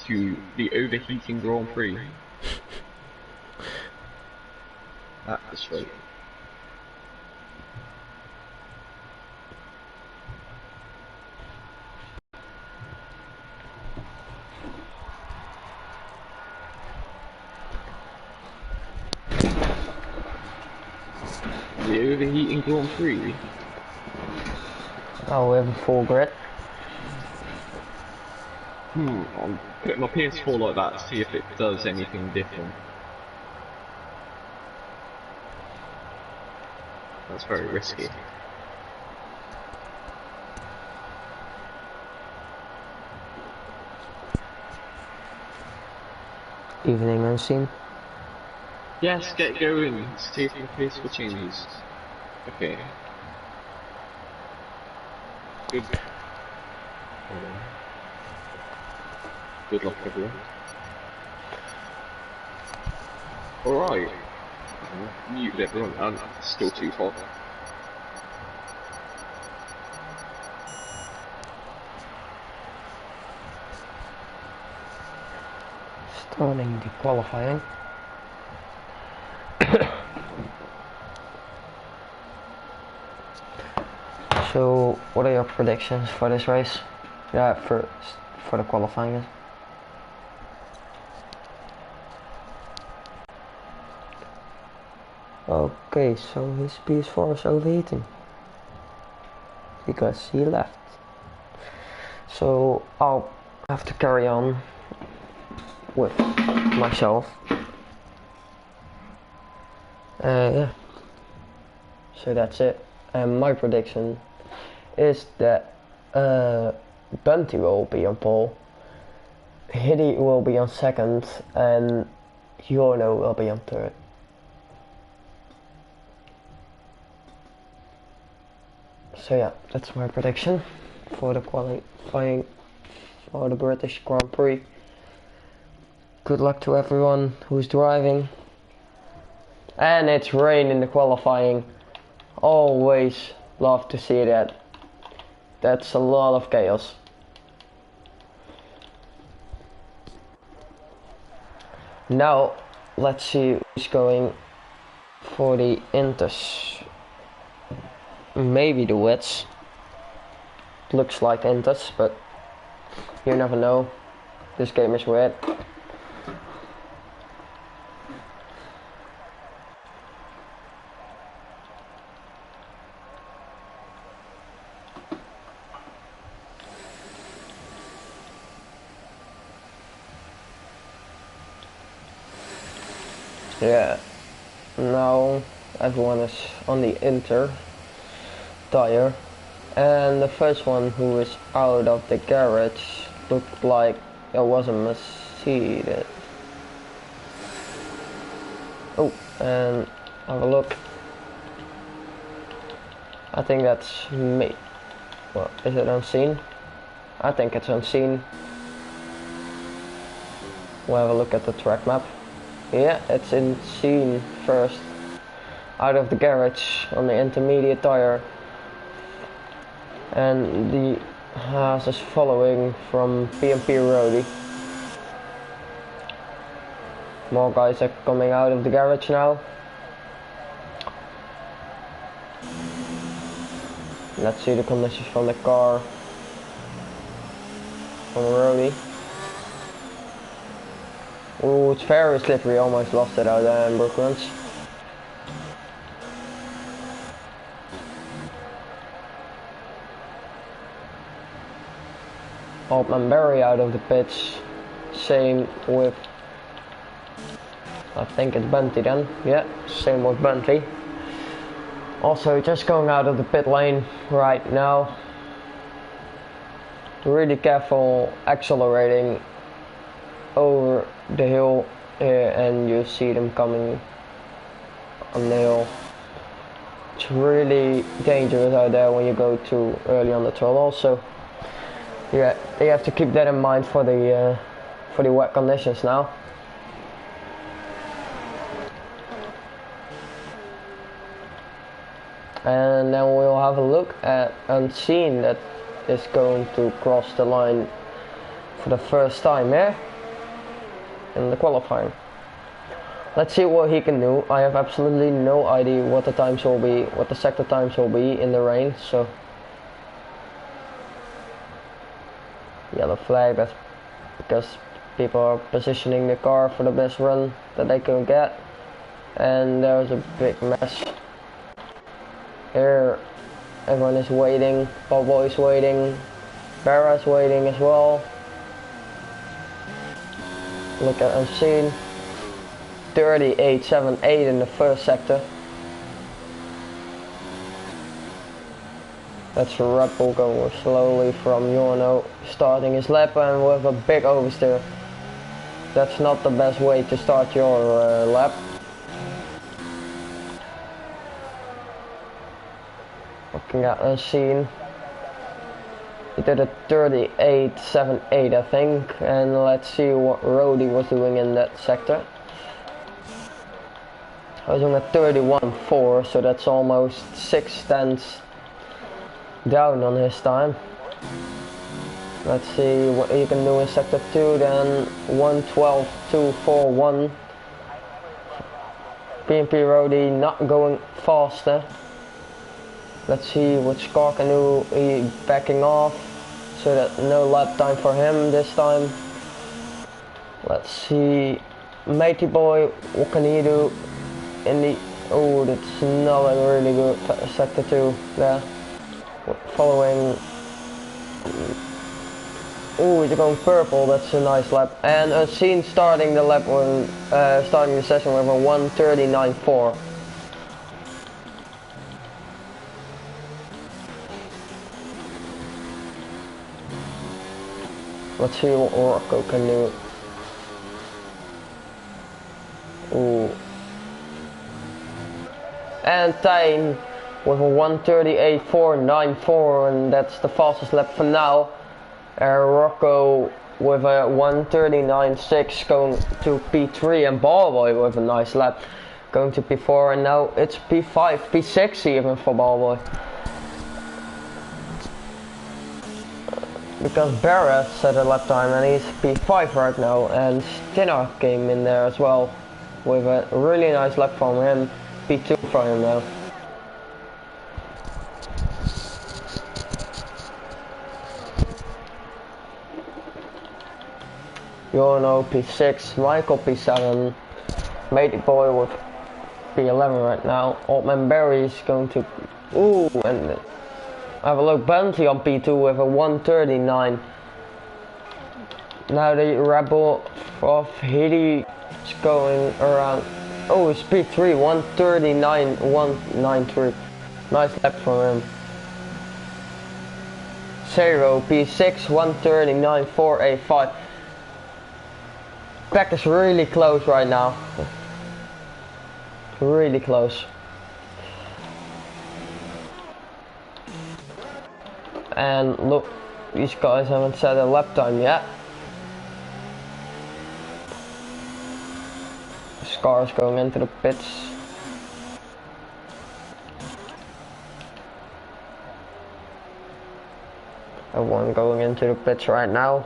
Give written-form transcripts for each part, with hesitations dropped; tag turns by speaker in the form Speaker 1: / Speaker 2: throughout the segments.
Speaker 1: to the overheating Grand Prix. At this rate. The overheating Grand Prix.
Speaker 2: Oh, we have a full grid.
Speaker 1: I'm putting my PS4 like that to see if it does anything different. That's very risky.
Speaker 2: Evening unseen.
Speaker 1: Yes, get going. See if the PS4 changes. Okay. Good. Good luck, everyone. Alright. Mute everyone, and still too hot.
Speaker 2: Starting the qualifying. So, what are your predictions for this race? Yeah, for the qualifying. Okay, so his PS4 is overheating because he left. So I'll have to carry on with myself. Yeah. So that's it. And my prediction is that Bunty will be on pole, Hiddy will be on second, and Yorno will be on third. So yeah, that's my prediction for the qualifying for the British Grand Prix. Good luck to everyone who's driving. And it's rain in the qualifying. Always love to see that. That's a lot of chaos. Now let's see who's going for the Inters. Maybe the wets. Looks like Inters, but you never know. This game is weird. Yeah, now everyone is on the Inter tire, and the first one who is out of the garage looked like it was a Mercedes. Oh, and have a look. I think that's me. Well, is it unseen? I think it's unseen. We'll have a look at the track map. Yeah, it's unseen first. Out of the garage on the intermediate tire. And the Haas is following from PMP Roadie. More guys are coming out of the garage now. Let's see the conditions from the car. From Roadie. Ooh, it's very slippery, almost lost it out there in Brooklands. Altman Berry out of the pits. Same with, I think it's Bunty then. Yeah, same with Bunty. Also just going out of the pit lane right now. Really careful accelerating over the hill here, and you see them coming on the hill. It's really dangerous out there when you go too early on the trail. Also, yeah, you have to keep that in mind for the wet conditions now. And then we'll have a look at Unseen that is going to cross the line for the first time here. Yeah? in the qualifying. Let's see what he can do. I have absolutely no idea what the times will be, what the sector times will be in the rain, so yellow flag, that's because people are positioning the car for the best run that they can get. And there's a big mess. Here everyone is waiting, Bobo is waiting, Barra's waiting as well. Look at Unseen. 38.78 in the first sector. That's Red Bull going slowly from Jorno, starting his lap and with a big oversteer. That's not the best way to start your lap. Looking at Unseen. He did a 38.78 I think, and let's see what Rody was doing in that sector. I was on a 31.4, so that's almost 6/10 down on his time. Let's see what he can do in sector 2 then. 1:12.241. PMP Rody not going faster. Let's see what Scar can do. He backing off, so that no lap time for him this time. Let's see Matey Boy, what can he do in the, oh, that's not a really good sector 2 there. Following, oh, he's going purple, that's a nice lap. And Unseen starting the lap when starting the session with a 1:39.4. Let's see what Rocco can do. Ooh. And Tijn with a 1:38.494, and that's the fastest lap for now. Rocco with a 1:39.6 going to P3, and Ballboy with a nice lap going to P4, and now it's P5, P6 even for Ballboy. Because Barra set a lap time and he's P5 right now, and Stinner came in there as well with a really nice lap from him, P2 for him now. Jorno P6, Michael P7, Matey Boy with P11 right now. Old Man Barry is going to, ooh, and have a look, Bunty on P2 with a 1:39. Now the Red Bull of Hiddy is going around, oh, it's P3, 1:39.193. Nice lap from him. Zero P6, 1:39.485. Pack is really close right now. Really close. And look, these guys haven't set a lap time yet. Scar's going into the pits. Everyone going into the pits right now.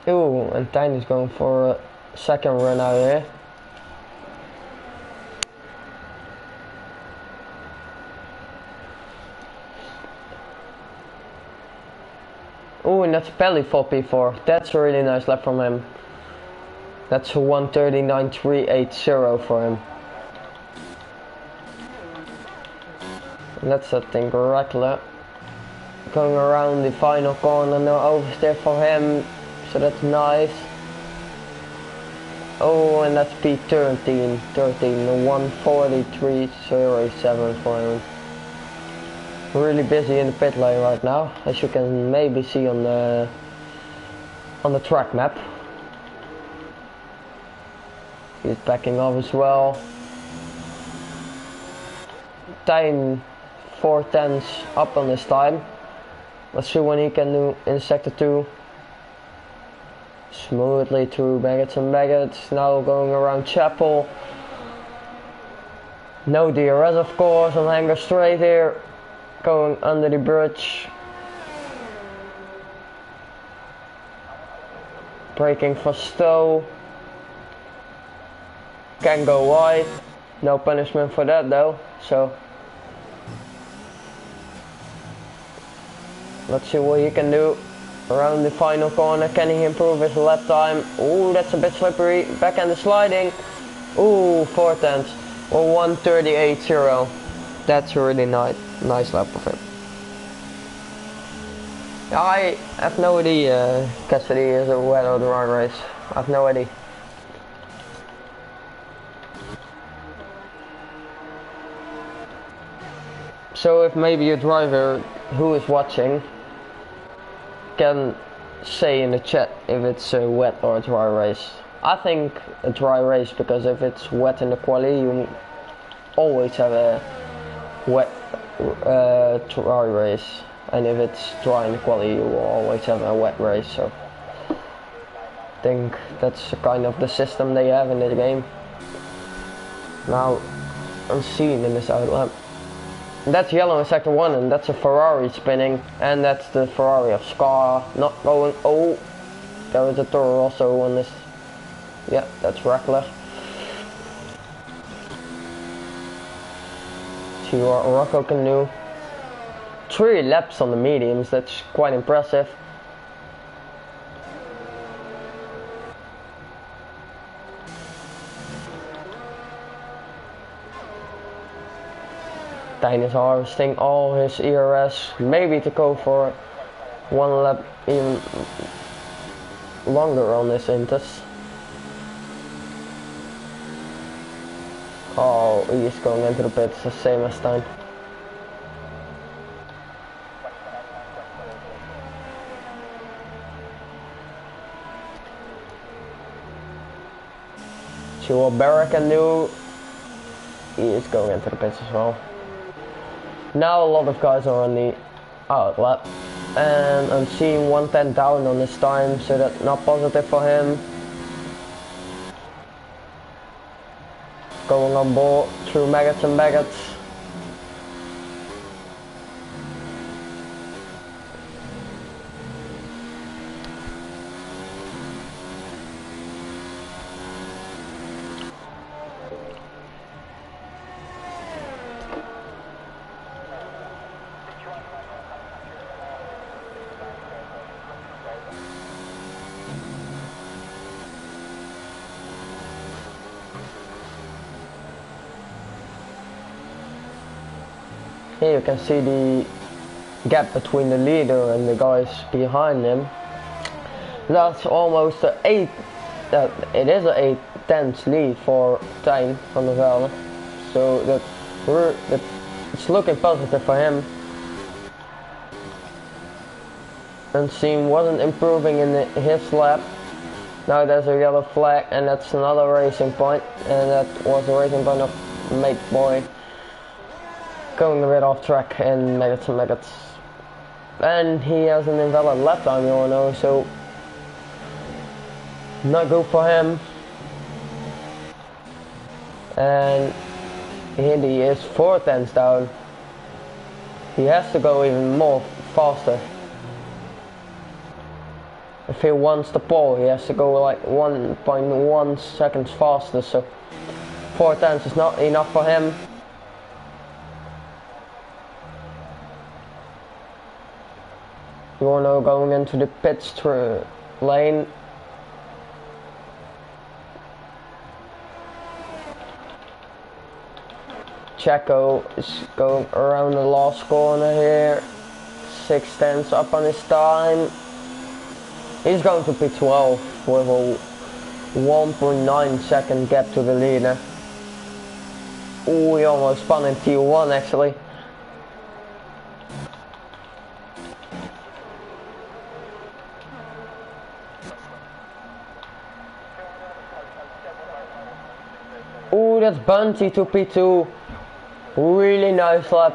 Speaker 2: Ooh, and Tijn is going for a second run out here. Ooh, and that's Pelly for P4. That's a really nice lap from him. That's a 1:39.380 for him. And that's, I think, regular. Going around the final corner, no oversteer for him. So that's nice. Oh, and that's P13, 1:43.07 for him. Really busy in the pit lane right now, as you can maybe see on the track map. He's backing off as well. Tijn 4/10 up on this time. Let's see what he can do in sector 2. Smoothly through Baggots and Baggots, now going around Chapel. No DRS of course on hanger straight here, going under the bridge. Braking for Stowe. Can go wide. No punishment for that though, so let's see what he can do around the final corner. Can he improve his lap time? Ooh, that's a bit slippery. Back end sliding. Ooh, 4/10 or 1:38.0. That's a really nice lap of him. I have no idea. Cassidy is a wet or dry race. I have no idea. So if maybe a driver who is watching can say in the chat if it's a wet or a dry race. I think a dry race, because if it's wet in the quali you always have a wet dry race, and if it's dry in the quali you will always have a wet race. So I think that's kind of the system they have in this game. Now I'm seeing in this outlap. That's yellow in sector 1, and that's a Ferrari spinning, and that's the Ferrari of Scar not going. Oh, there is a Toro also on this. Yeah, that's Reckler. See what Rocco can do. 3 laps on the mediums, that's quite impressive. Tijn is harvesting all his ERS, maybe to go for 1 lap even longer on this Intus. Oh, he's going into the pits, the same as Tijn. See what Barra can do. He is going into the pits as well. Now a lot of guys are on the outlap, and I'm seeing 110 down on this time, so that's not positive for him. Going on board through maggots and maggots. Here you can see the gap between the leader and the guys behind him. That's almost an 8. It is an 8/10 lead for Tijn van der Velde. So it's looking positive for him. And Siem wasn't improving in his lap. Now there's a yellow flag, and that's another racing point, and that was a racing point of Mate Boy. Going a bit off track and maggots and maggots. And he has an invalid lap time, you all know, so not good for him. And here he is 4/10 down. He has to go even more faster. If he wants the pole, he has to go like 1.1 seconds faster, so 4/10 is not enough for him. Jorno going into the pits through lane. Checo is going around the last corner here. 6/10 up on his time. He's going to P12 with a 1.9 second gap to the leader. Ooh, he almost spun in T1 actually. Ooh, that's Bunty to P2. Really nice lap.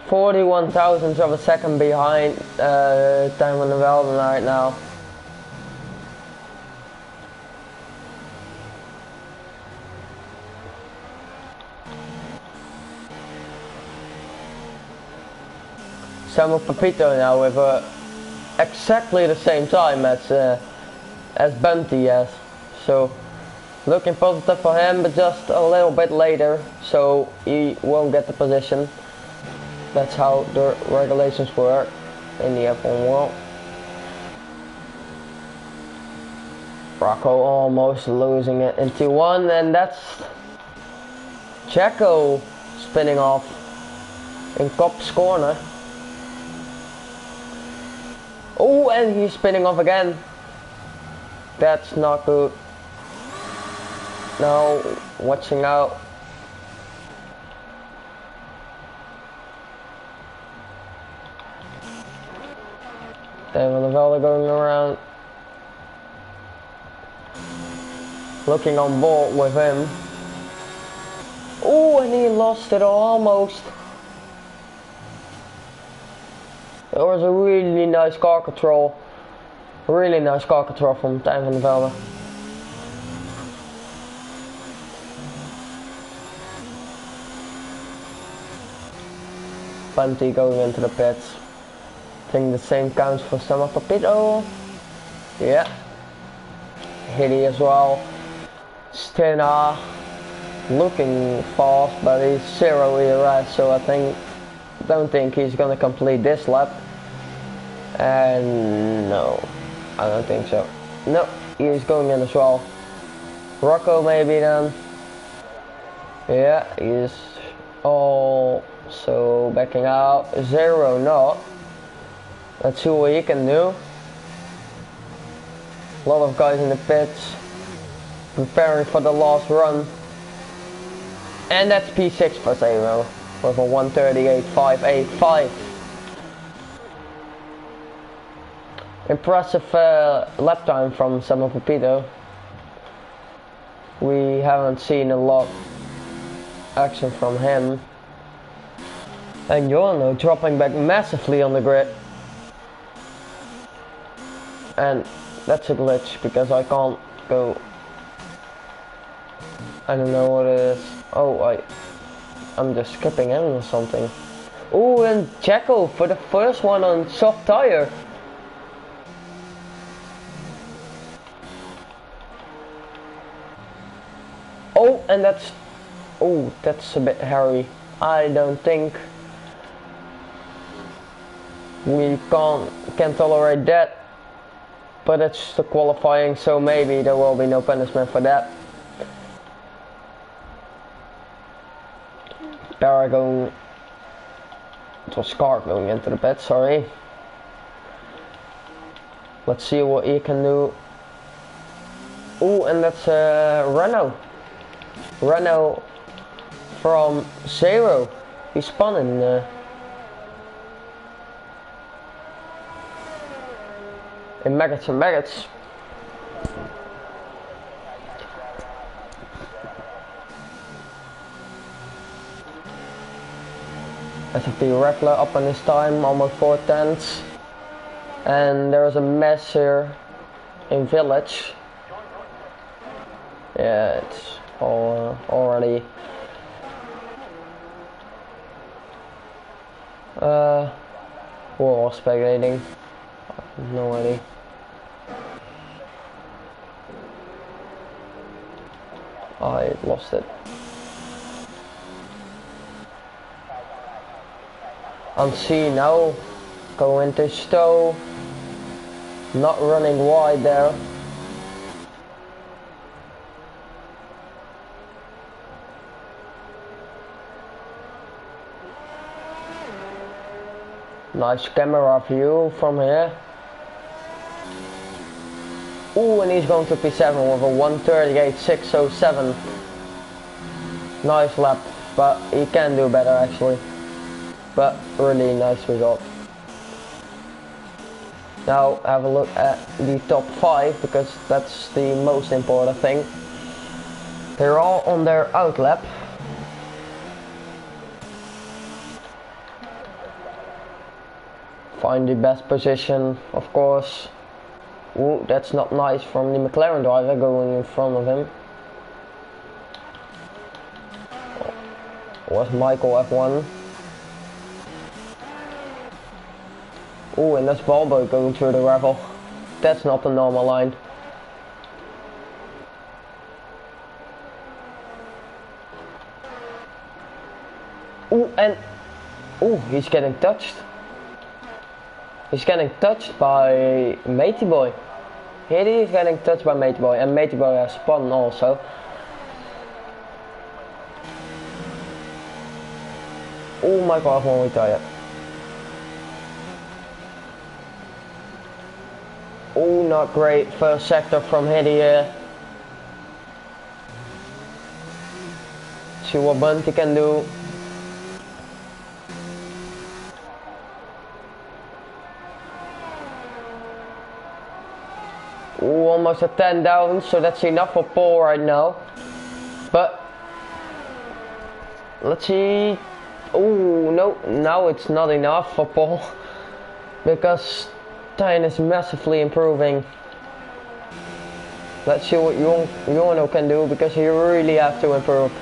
Speaker 2: 41 thousandths of a second behind Tijn van der Velde right now. Samuel Pepito now with exactly the same time as Bunty has. So looking positive for him, but just a little bit later, so he won't get the position. That's how the regulations work in the F1 world. Rocco almost losing it in T1, and that's Checo spinning off in Cop's corner. Oh, and he's spinning off again. That's not good. Now, watching out. David Lavella going around. Looking on board with him. Oh, and he lost it almost. It was a really nice car control. Really nice car control from Tijn van der Velde. Bunty going into the pits. I think the same counts for Samuel Pepito. Yeah. Hitty as well. Stena looking fast, but he's 0 ERS, so I don't think he's gonna complete this lap. And no, I don't think so. No, he's going in as well. Rocco maybe then. Yeah, he's also backing out. 0 not. Let's see what he can do. A lot of guys in the pits preparing for the last run. And that's P6 for 0 with a 1:38.585. Impressive lap time from Samuel Pepito. We haven't seen a lot action from him. And Jono dropping back massively on the grid. And that's a glitch because I can't go. I don't know what it is. Oh, I'm just skipping him or something. Oh, and Checo for the first one on soft tire. Oh, and that's a bit hairy. I don't think we can tolerate that. But it's the qualifying, so maybe there will be no punishment for that. Paragon, it was Scar going into the pit, sorry. Let's see what he can do. Oh, and that's Renault. Renault from 0. He's spun in maggots and maggots. SFP Regular up on his time, almost 4/10. And there's a mess here in Village. Yeah, it's all already we're all speculating. No idea. I lost it. On C now, go into Stowe, not running wide there. Nice camera view from here. Ooh, and he's going to P7 with a 1:38.607. Nice lap, but he can do better actually. But really nice result. Now have a look at the top 5 because that's the most important thing. They're all on their out lap. Find the best position, of course. Ooh, that's not nice from the McLaren driver going in front of him. Was Michael F1. Oh, and that's Balbo going through the gravel. That's not the normal line. Oh, and oh, he's getting touched. He's getting touched by Matey Boy. Here he is getting touched by Matey Boy, and Matey Boy has spun also. Oh, Michael has one retired. Oh, not great first sector from Hiddy here. See what Bunty can do. Oh, almost a 10 down, so that's enough for Paul right now. But let's see. Oh no, now it's not enough for Paul because Tijn is massively improving. Let's see what Jono can do because he really has to improve.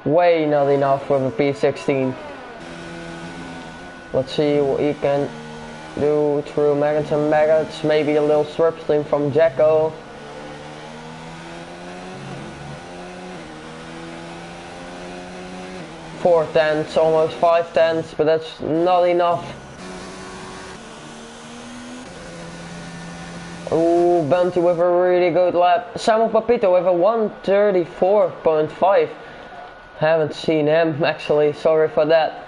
Speaker 2: Way not enough with a P16. Let's see what he can do through maggots and maggots. Maybe a little strip stream from Jacko. Four tenths, almost 5 tenths, but that's not enough. Ooh, Bunty with a really good lap. Samuel Papito with a 1:34.5. Haven't seen him actually, sorry for that.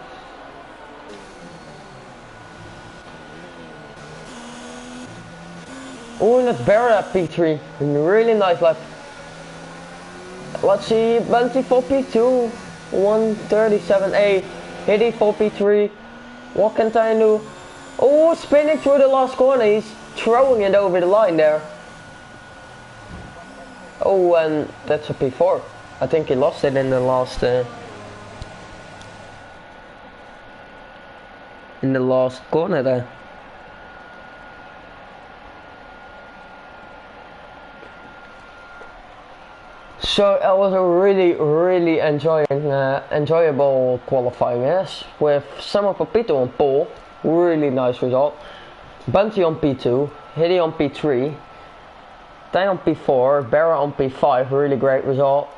Speaker 2: Ooh, and that's Barra at P3. Really nice lap. Let's see, Bunty for P2. 1:37.8. Hiddy for P3. What can Tijn do? Oh, spinning through the last corner. He's throwing it over the line there. Oh, and that's a P4. I think he lost it in the last corner there. So it was a really enjoyable qualifying, yes, with Samuel Papito on pole, really nice result. Bunty on P2, Hiddy on P3, Tijn on P4, Barra on P5, really great result.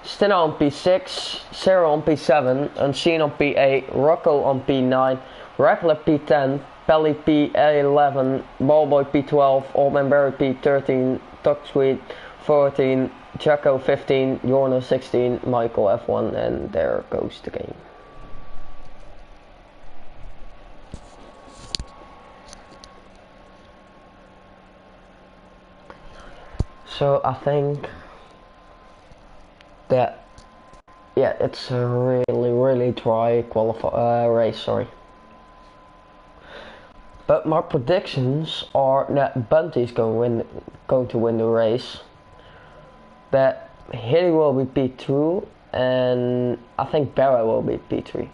Speaker 2: Stinner on P6, Sarah on P7, Unseen on P8, Rocco on P9, Regular P10, Pelly P11, Ballboy P12, Oldman Barry P13, Tucksweet 14, Jacko 15, Jorno 16, Michael F1, and there goes the game. So I think that, yeah, it's a really dry race, sorry. But my predictions are that Bunty's going to win the race. That Hiddy will be P2 and I think Barra will be P3.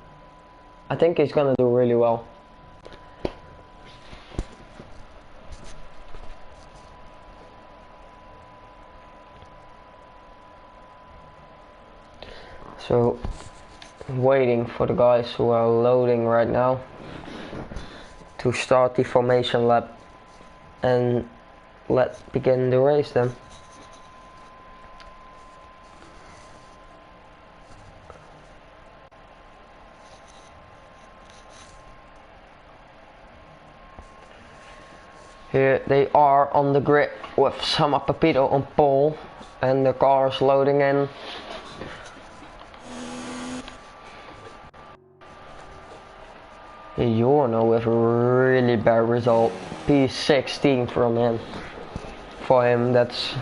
Speaker 2: I think he's gonna do really well. So waiting for the guys who are loading right now to start the formation lap, and let's begin the race then. Here they are on the grid with Samuel Papito on pole and the cars loading in. Jorno with a really bad result, P16 from him. For him, that's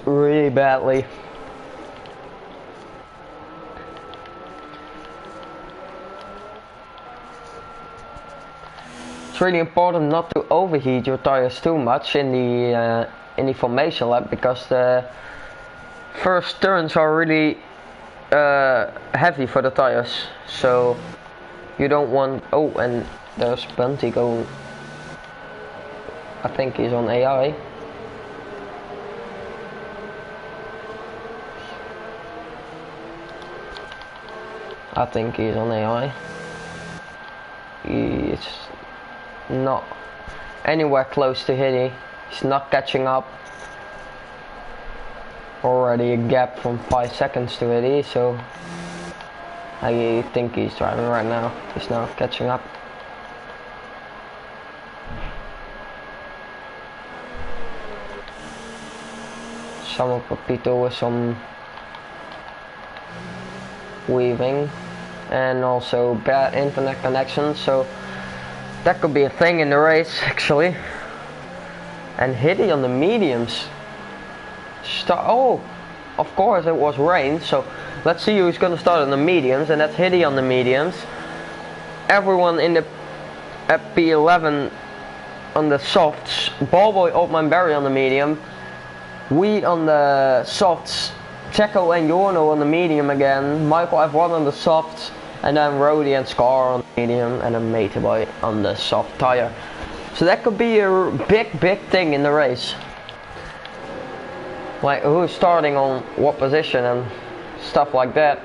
Speaker 2: really badly. It's really important not to overheat your tires too much in the formation lap, because the first turns are really heavy for the tires. So you don't want. Oh, and there's Bunty going. I think he's on AI. I think he's on AI. not anywhere close to Hitty. He's not catching up. Already a gap from 5 seconds to Hitty, so I think he's driving right now. He's now catching up. Some Papito with some weaving and also bad internet connection, so that could be a thing in the race actually. And Hitty on the mediums. Oh, of course it was rain, so let's see who's gonna start on the mediums, and that's Hitty on the mediums. Everyone in the at P11 on the softs. Ballboy, Oldman, Barry on the medium. Weed on the softs. Checo and Jorno on the medium again. Michael F1 on the softs. And then Rody and Scar on the medium. And then Mateboy on the soft tire. So that could be a big thing in the race. Like who's starting on what position and stuff like that.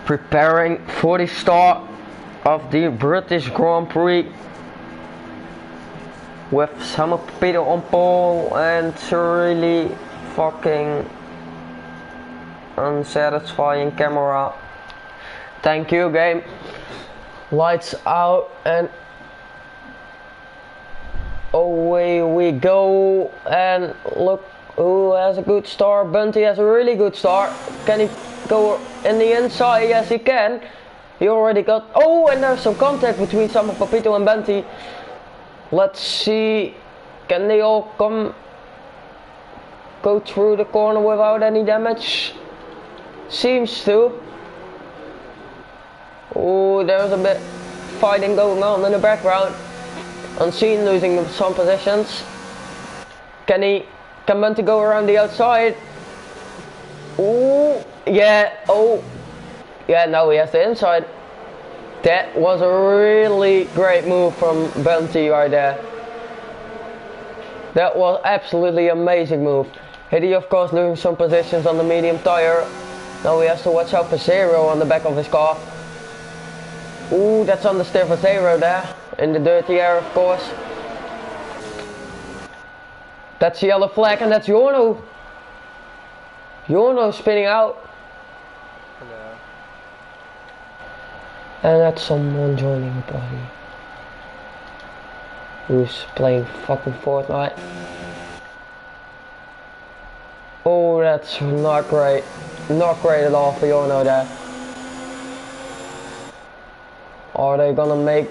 Speaker 2: Preparing for the start of the British Grand Prix with some Papito on pole, and it's really fucking unsatisfying camera. Thank you, game. Lights out and away we go. And look who has a good start. Bunty has a really good start. Can he go in the inside? Yes, he can. He already got. Oh, and there's some contact between Summer Papito and Bunty. Let's see. Can they all go through the corner without any damage? Seems to. Oh, there's a bit fighting going on in the background. Unseen losing some positions. Can Bunty go around the outside? Oh, yeah. Oh, yeah. No, he has the inside. That was a really great move from Bunty right there. That was absolutely amazing move. Hitty, of course, losing some positions on the medium tire. Now he has to watch out for Zero on the back of his car. Ooh, that's on the steer for Zero there. In the dirty air, of course. That's the yellow flag, and that's Jorno. Jorno spinning out.
Speaker 3: Hello.
Speaker 2: And that's someone joining the party. Who's playing fucking Fortnite. Oh, that's not great. Not great at all for Jorno there. Are they gonna make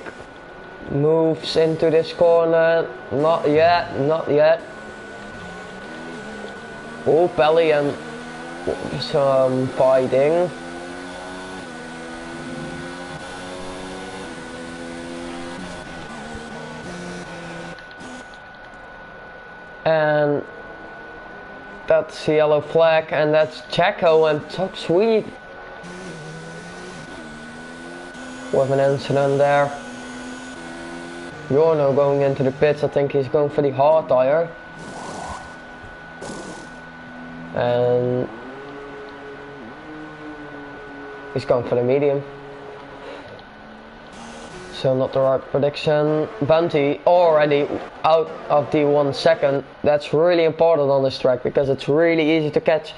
Speaker 2: moves into this corner? Not yet, not yet. Oh, Pelly and some fighting. And that's the yellow flag, and that's Checo and Top Sweet with an incident there. Jorno going into the pits. I think he's going for the hard tire. And he's going for the medium. So not the right prediction. Bunty already out of the 1 second. That's really important on this track because it's really easy to catch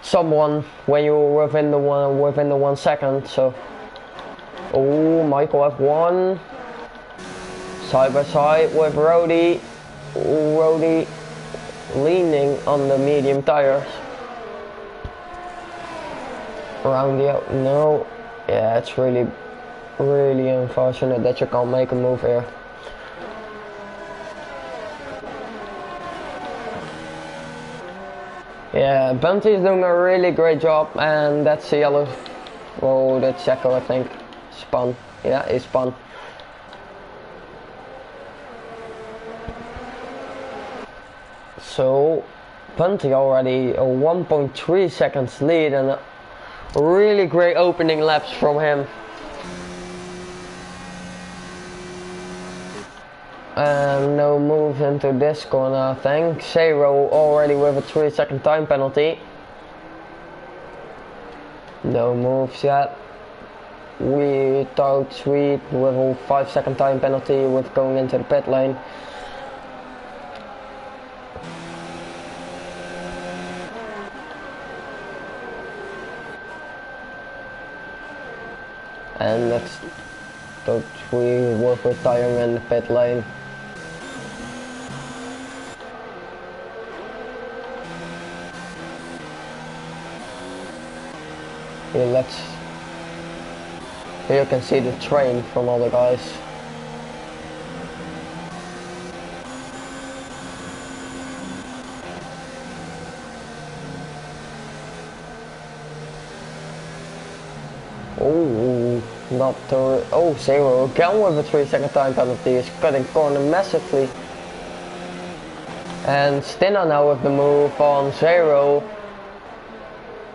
Speaker 2: someone when you're within the 1 second. So, oh, Michael F1 side by side with Rody. Rody leaning on the medium tires. Around the out. No, yeah, it's really unfortunate that you can't make a move here. Yeah, Bunty is doing a really great job, and that's the yellow. Oh, that's Checo, I think. Spun. Yeah, he spun. So, Bunty already a 1.3 seconds lead, and a really great opening laps from him. No moves into this corner, I think. Zero already with a 3-second time penalty. No moves yet. We thought sweet with a 5-second time penalty with going into the pit lane. And next thought we work with tire in the pit lane. Here you can see the train from all the guys. Oh, not to, oh, Zero again with a 3-second time penalty is cutting corner massively. And Stinner now with the move on Zero.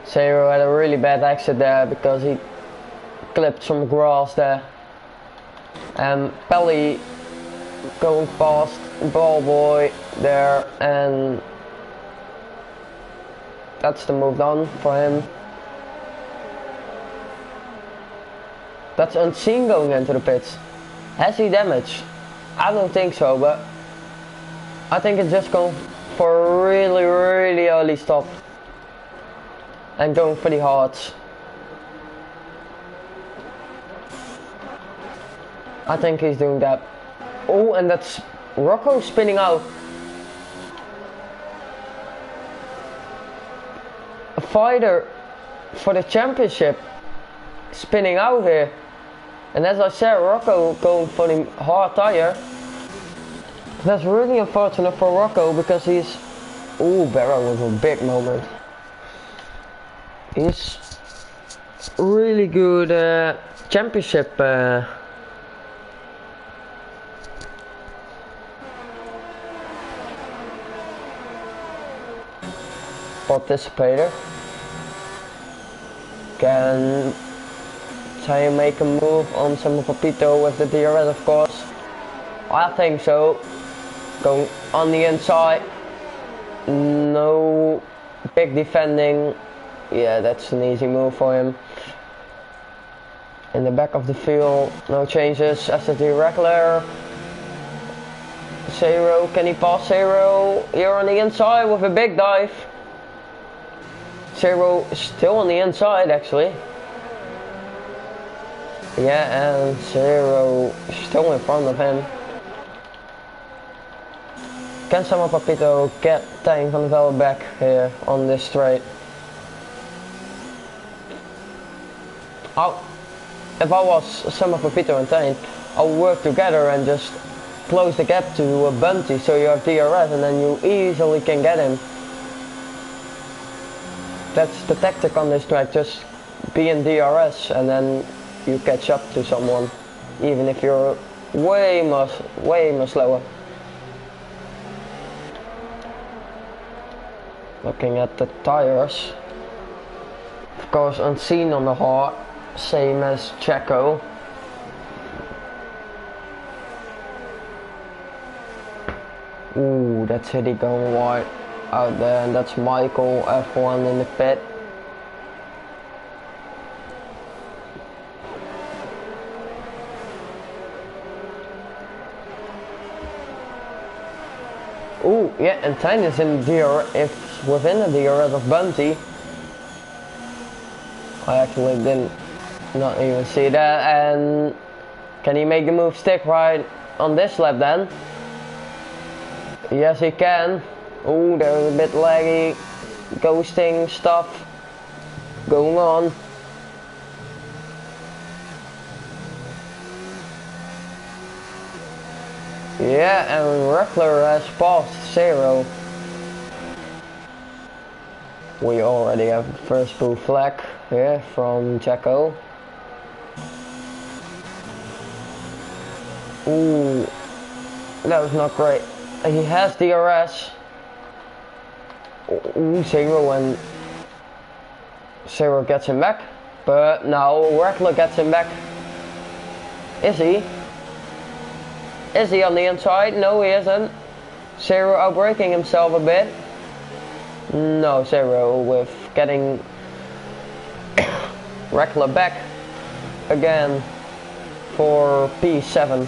Speaker 2: Zero had a really bad exit there because he clipped some grass there. And Pelly going past Ball Boy there, and that's the move done for him. That's Unseen going into the pits. Has he damage? I don't think so, but I think it's just going for a really early stop. And going for the hards. I think he's doing that. Oh, and that's Rocco spinning out. A fighter for the championship spinning out here. And as I said, Rocco going for the hard tire. That's really unfortunate for Rocco because he's... Ooh, Barrow with a big moment. He's really good championship participator. Can try and make a move on some Papito with the DRS, of course. I think so. Going on the inside. No big defending. Yeah, that's an easy move for him. In the back of the field, no changes. SSD regular. Zero, can he pass Zero? Here on the inside with a big dive. Zero still on the inside actually. Yeah, and Zero still in front of him. Can Sama Papito get Tijn van der Velde back here on this straight? If I was Sama Papito and Tijn, I'll work together and just close the gap to a Bunty so you have DRS and then you easily can get him. That's the tactic on this track, just be in DRS and then you catch up to someone, even if you're way more slower. Looking at the tires, of course Unseen on the hard, same as Checo. Ooh, that's Hiddy going wide out there, and that's Michael F1 in the pit. Ooh, yeah, and Tijn is in if within the DRS of Bunty. I actually not even see that, and can he make the move stick right on this lap then? Yes, he can. Ooh, there's a bit laggy, ghosting stuff going on. Yeah, and Reckler has passed Zero. We already have the first blue flag here from Checo. Ooh, that was not great. He has DRS. Ooh, Zero, and Zero gets him back. But now Reckler gets him back. Is he? Is he on the inside? No, he isn't. Zero outbraking himself a bit. No, Zero with getting Reckler back again for P7.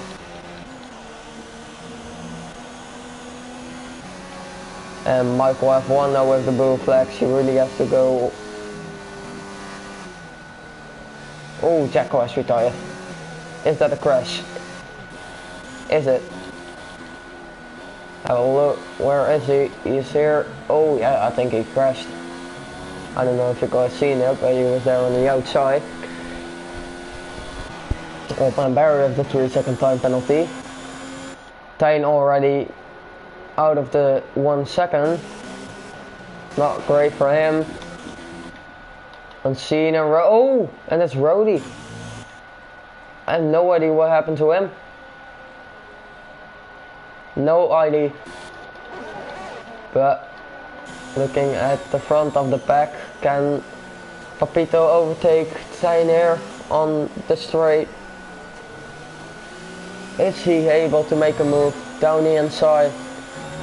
Speaker 2: And Michael F1 now with the blue flags, he really has to go. Oh, Jacko has retired. Is that a crash? Is it? Have a look, where is he? He's here. Oh yeah, I think he crashed. I don't know if you guys seen it, but he was there on the outside. Open barrier of the 3-second time penalty. Tijn already out of the 1 second. Not great for him. And Cena, oh, and it's Rody. I have no idea what happened to him. No idea. But looking at the front of the pack, can Papito overtake Tijn here on the straight? Is he able to make a move down the inside?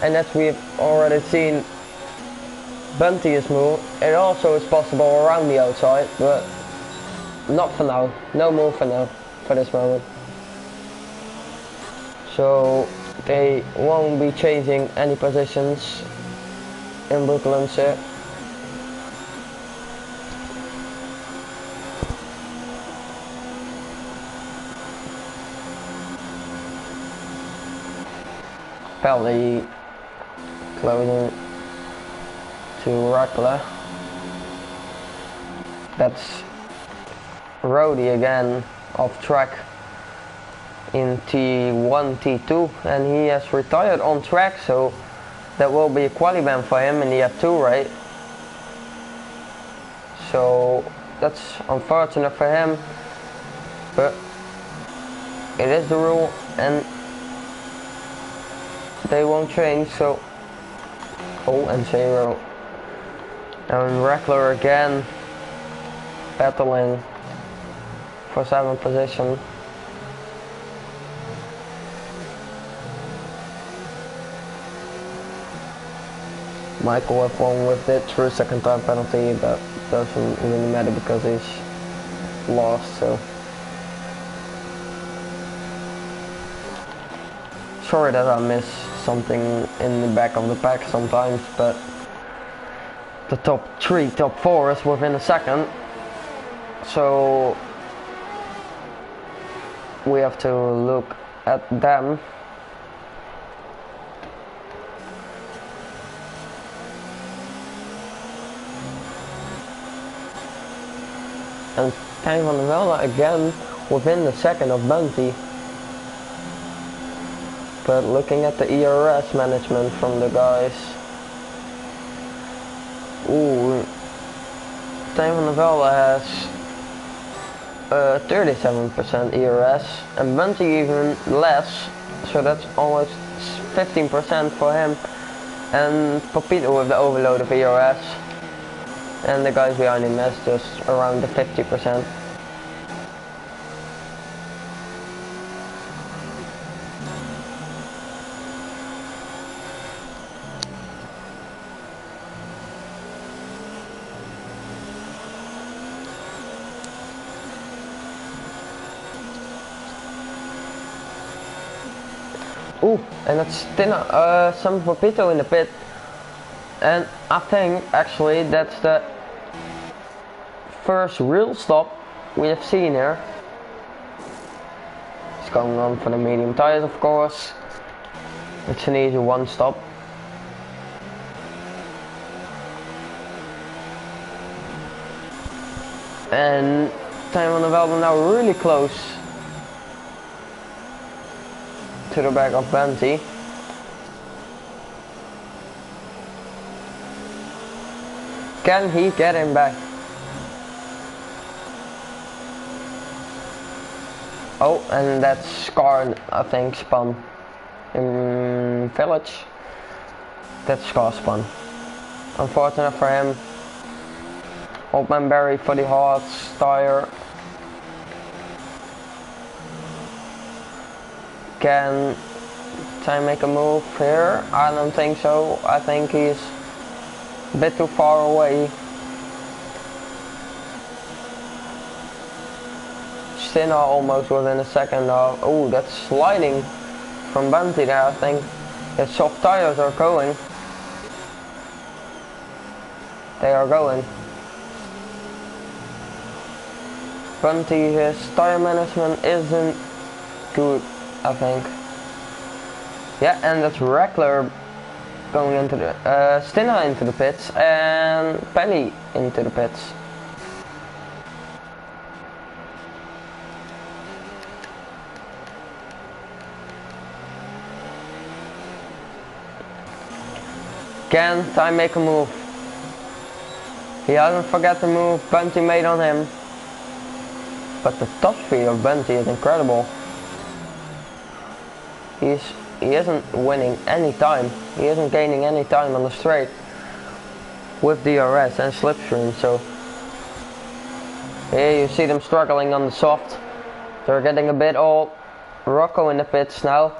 Speaker 2: And as we've already seen, Bunty is move. It also is possible around the outside, but not for now. No move for now, for this moment. So they won't be changing any positions in Brooklyn here. Pelly closing to Reckler. That's Rody again off track in T1, T2, and he has retired on track, so that will be a quali ban for him in the F2, right? So that's unfortunate for him, but it is the rule and they won't change. So oh, and 0. And Reckler again battling for 7th position. Michael F1 with it through 2nd time penalty, but doesn't really matter because he's lost. So sorry that I missed something in the back of the pack sometimes, but the top 3, top 4 is within a second, so we have to look at them. And Tijn van der Velde again within the second of Bunty. But looking at the ERS management from the guys, ooh, Tijn van der Velde has 37% ERS and Bunty even less, so that's almost 15% for him. And Papito with the overload of ERS, and the guys behind him has just around the 50%. Ooh, and it's some Papito in the pit. And I think actually that's the first real stop we have seen here. It's going on for the medium tires, of course. It's an easy one stop. And Tijn van der Velde now really close to the back of Bunty. Can he get him back? Oh, and that's Scar, I think, spun in Village. That's Scar spun. Unfortunate for him. Old man Barry for the hard tire. Can Tijn make a move here? I don't think so. I think he's a bit too far away. Stina almost within a second of... Oh, that's sliding from Bunty there, I think. The soft tires are going. They are going. Bunty, his tire management isn't good, I think. Yeah, and that's Reckler going into the... Stina into the pits and Penny into the pits. Can't I make a move? He hasn't forgot the move Bunty made on him. But the top speed of Bunty is incredible. He isn't winning any time. He isn't gaining any time on the straight with DRS and slipstream. So here you see them struggling on the soft. They're getting a bit all Rocco in the pits now.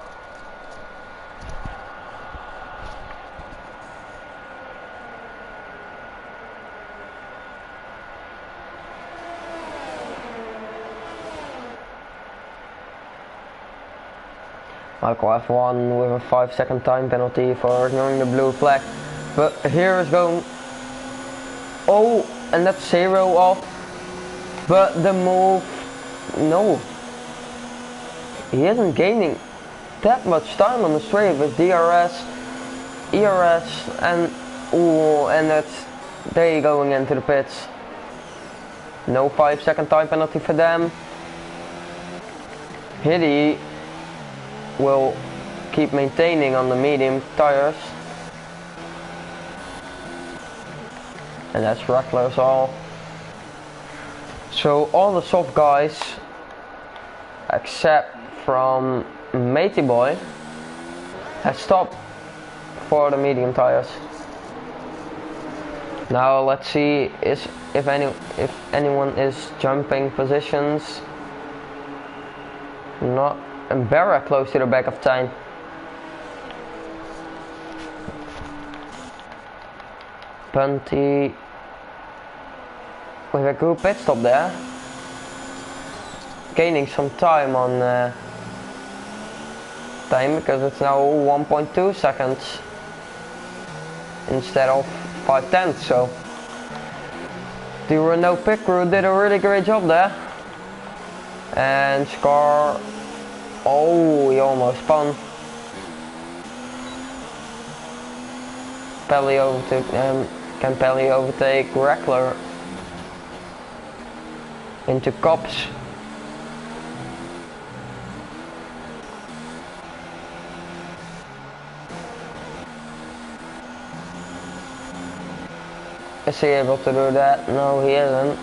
Speaker 2: Michael F1 with a 5-second time penalty for ignoring the blue flag. But here is going... Oh, and that's 0 off. But the move... No. He isn't gaining that much time on the straight with DRS, ERS, and... Ooh, and that's... They going into the pits. No 5-second time penalty for them. Hiddy will keep maintaining on the medium tires, and that's Reckler's all. So all the soft guys except from Matey Boy have stopped for the medium tires. Now let's see if anyone is jumping positions. Not. And Barra close to the back of 10. Bunty with a good pit stop there. Gaining some time on time because it's now 1.2 seconds instead of 5/10. So the Renault pit crew did a really great job there. And Scar... Oh, he almost spun. Pelly overtook him. Can Pelly overtake Reckler into Cops? Is he able to do that? No, he isn't.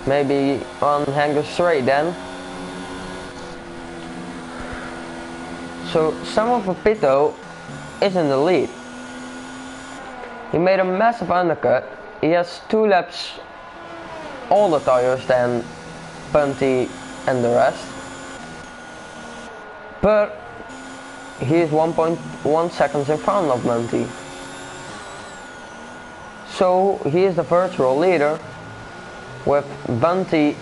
Speaker 2: Maybe on Hanger straight then. So Samuel Pepito is in the lead. He made a massive undercut. He has 2 laps all the tires than Bunty and the rest. But he is 1.1 seconds in front of Bunty. So he is the virtual leader with Bunty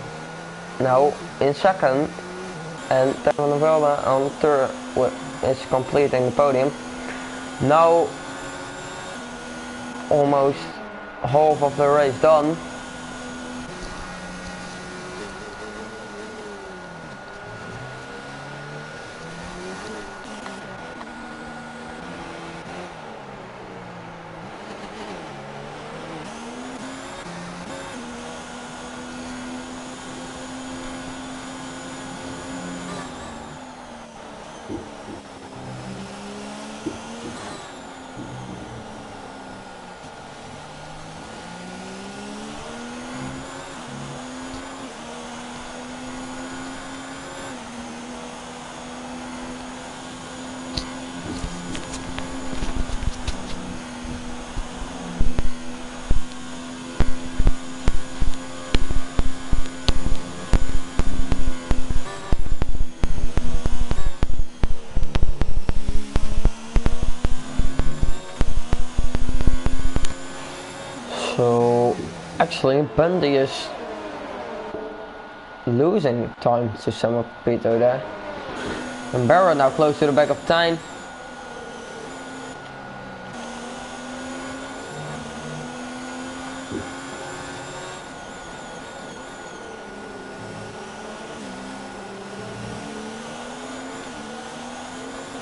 Speaker 2: now in second and Van Velde on third is completing the podium. Now almost half of the race done. So actually Bunty is losing time to Summer Papito there. And Barra now close to the back of Tyne.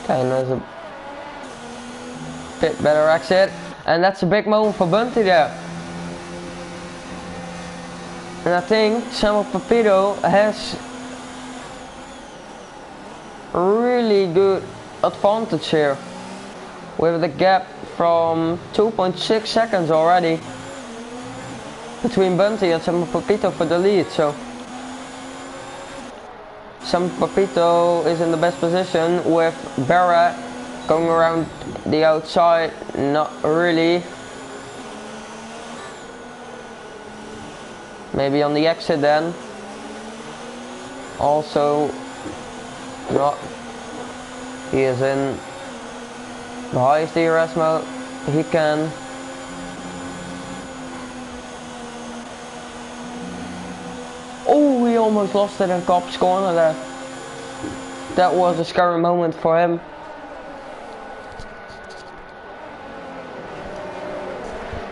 Speaker 2: Tyne has a bit better exit, and that's a big moment for Bunty there. And I think Summer Papito has a really good advantage here, with the gap from 2.6 seconds already between Bunty and Summer Papito for the lead. So Summer Papito is in the best position, with Barra going around the outside, not really. Maybe on the exit then. Also not. He is in the highest DRS mode he can. Oh, he almost lost it in Cop's corner there. That was a scary moment for him.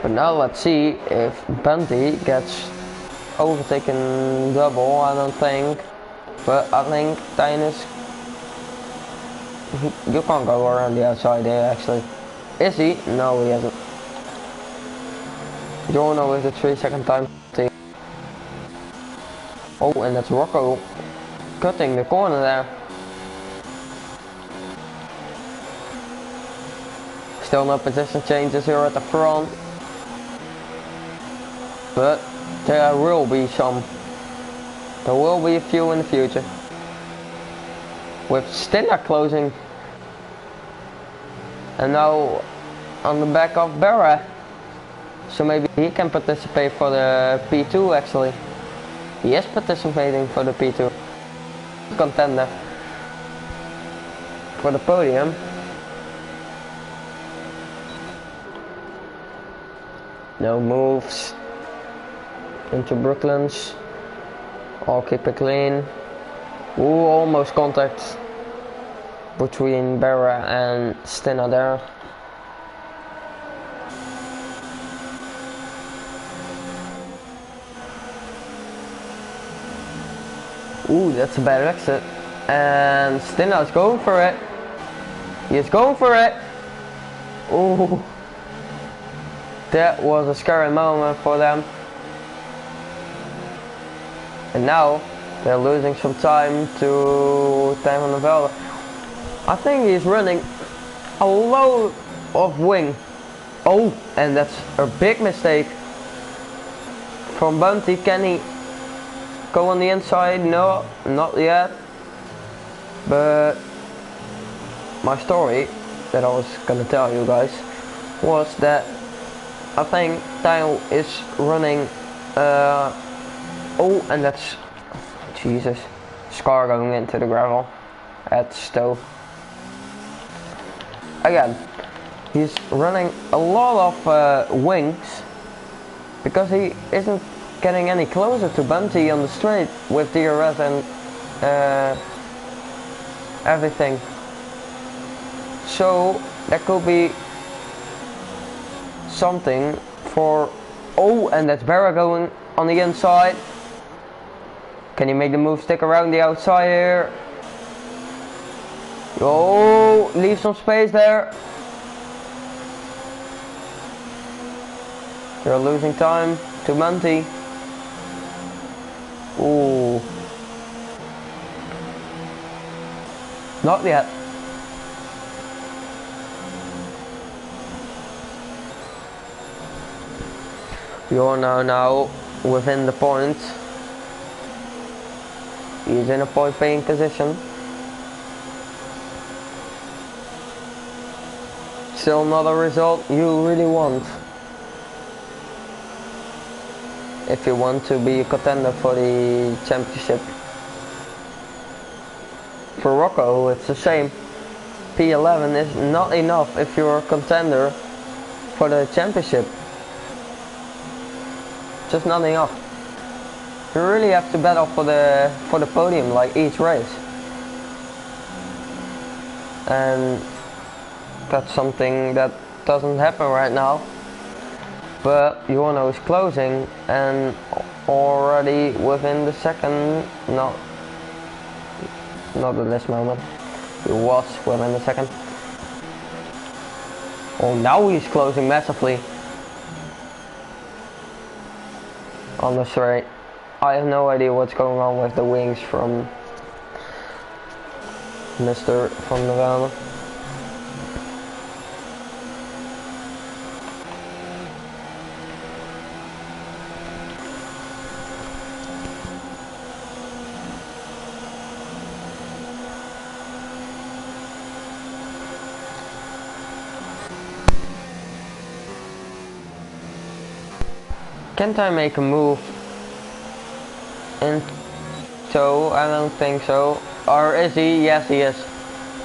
Speaker 2: But now let's see if Bunty gets overtaken double. I don't think. But I think Tynus, you can't go around the outside there actually. Is he? No, he hasn't. Jorno with the 3-second time. Oh, and that's Rocco cutting the corner there. Still no position changes here at the front. But there will be some. There will be a few in the future. With Stinner closing. And now on the back of Barra. So maybe he can participate for the P2 actually. He is participating for the P2. Contender for the podium. No moves into Brooklands. All keep it clean. Ooh, almost contact between Barra and Stinner there. Ooh, that's a bad exit. And Stinner is going for it. He is going for it. Ooh. That was a scary moment for them. And now they're losing some time to Time van der Velde. I think he's running a load of wing. Oh, and that's a big mistake from Bunty. Can he go on the inside? No, not yet. But my story that I was gonna tell you guys was that I think Tile is running oh, and that's Jesus. Scar going into the gravel at Stowe. Again, he's running a lot of wings because he isn't getting any closer to Bunty on the straight with DRS and everything. So that could be something for. Oh, and that's Barra going on the inside. Can you make the move stick around the outside here? Oh, leave some space there. You're losing time to Bunty. Ooh. Not yet. You're now within the point. He's in a point paying position. Still not a result you really want. If you want to be a contender for the championship. For Rocco, it's the same. P11 is not enough if you're a contender for the championship. Just not enough. You really have to battle for the podium like each race. And that's something that doesn't happen right now. But Jorno is closing and already within the second, no, not at this moment, he was within the second. Oh, now he's closing massively on the straight. I have no idea what's going on with the wings from Mr. van der Velde. Can't I make a move in toe? I don't think so. Or is he? Yes, he is.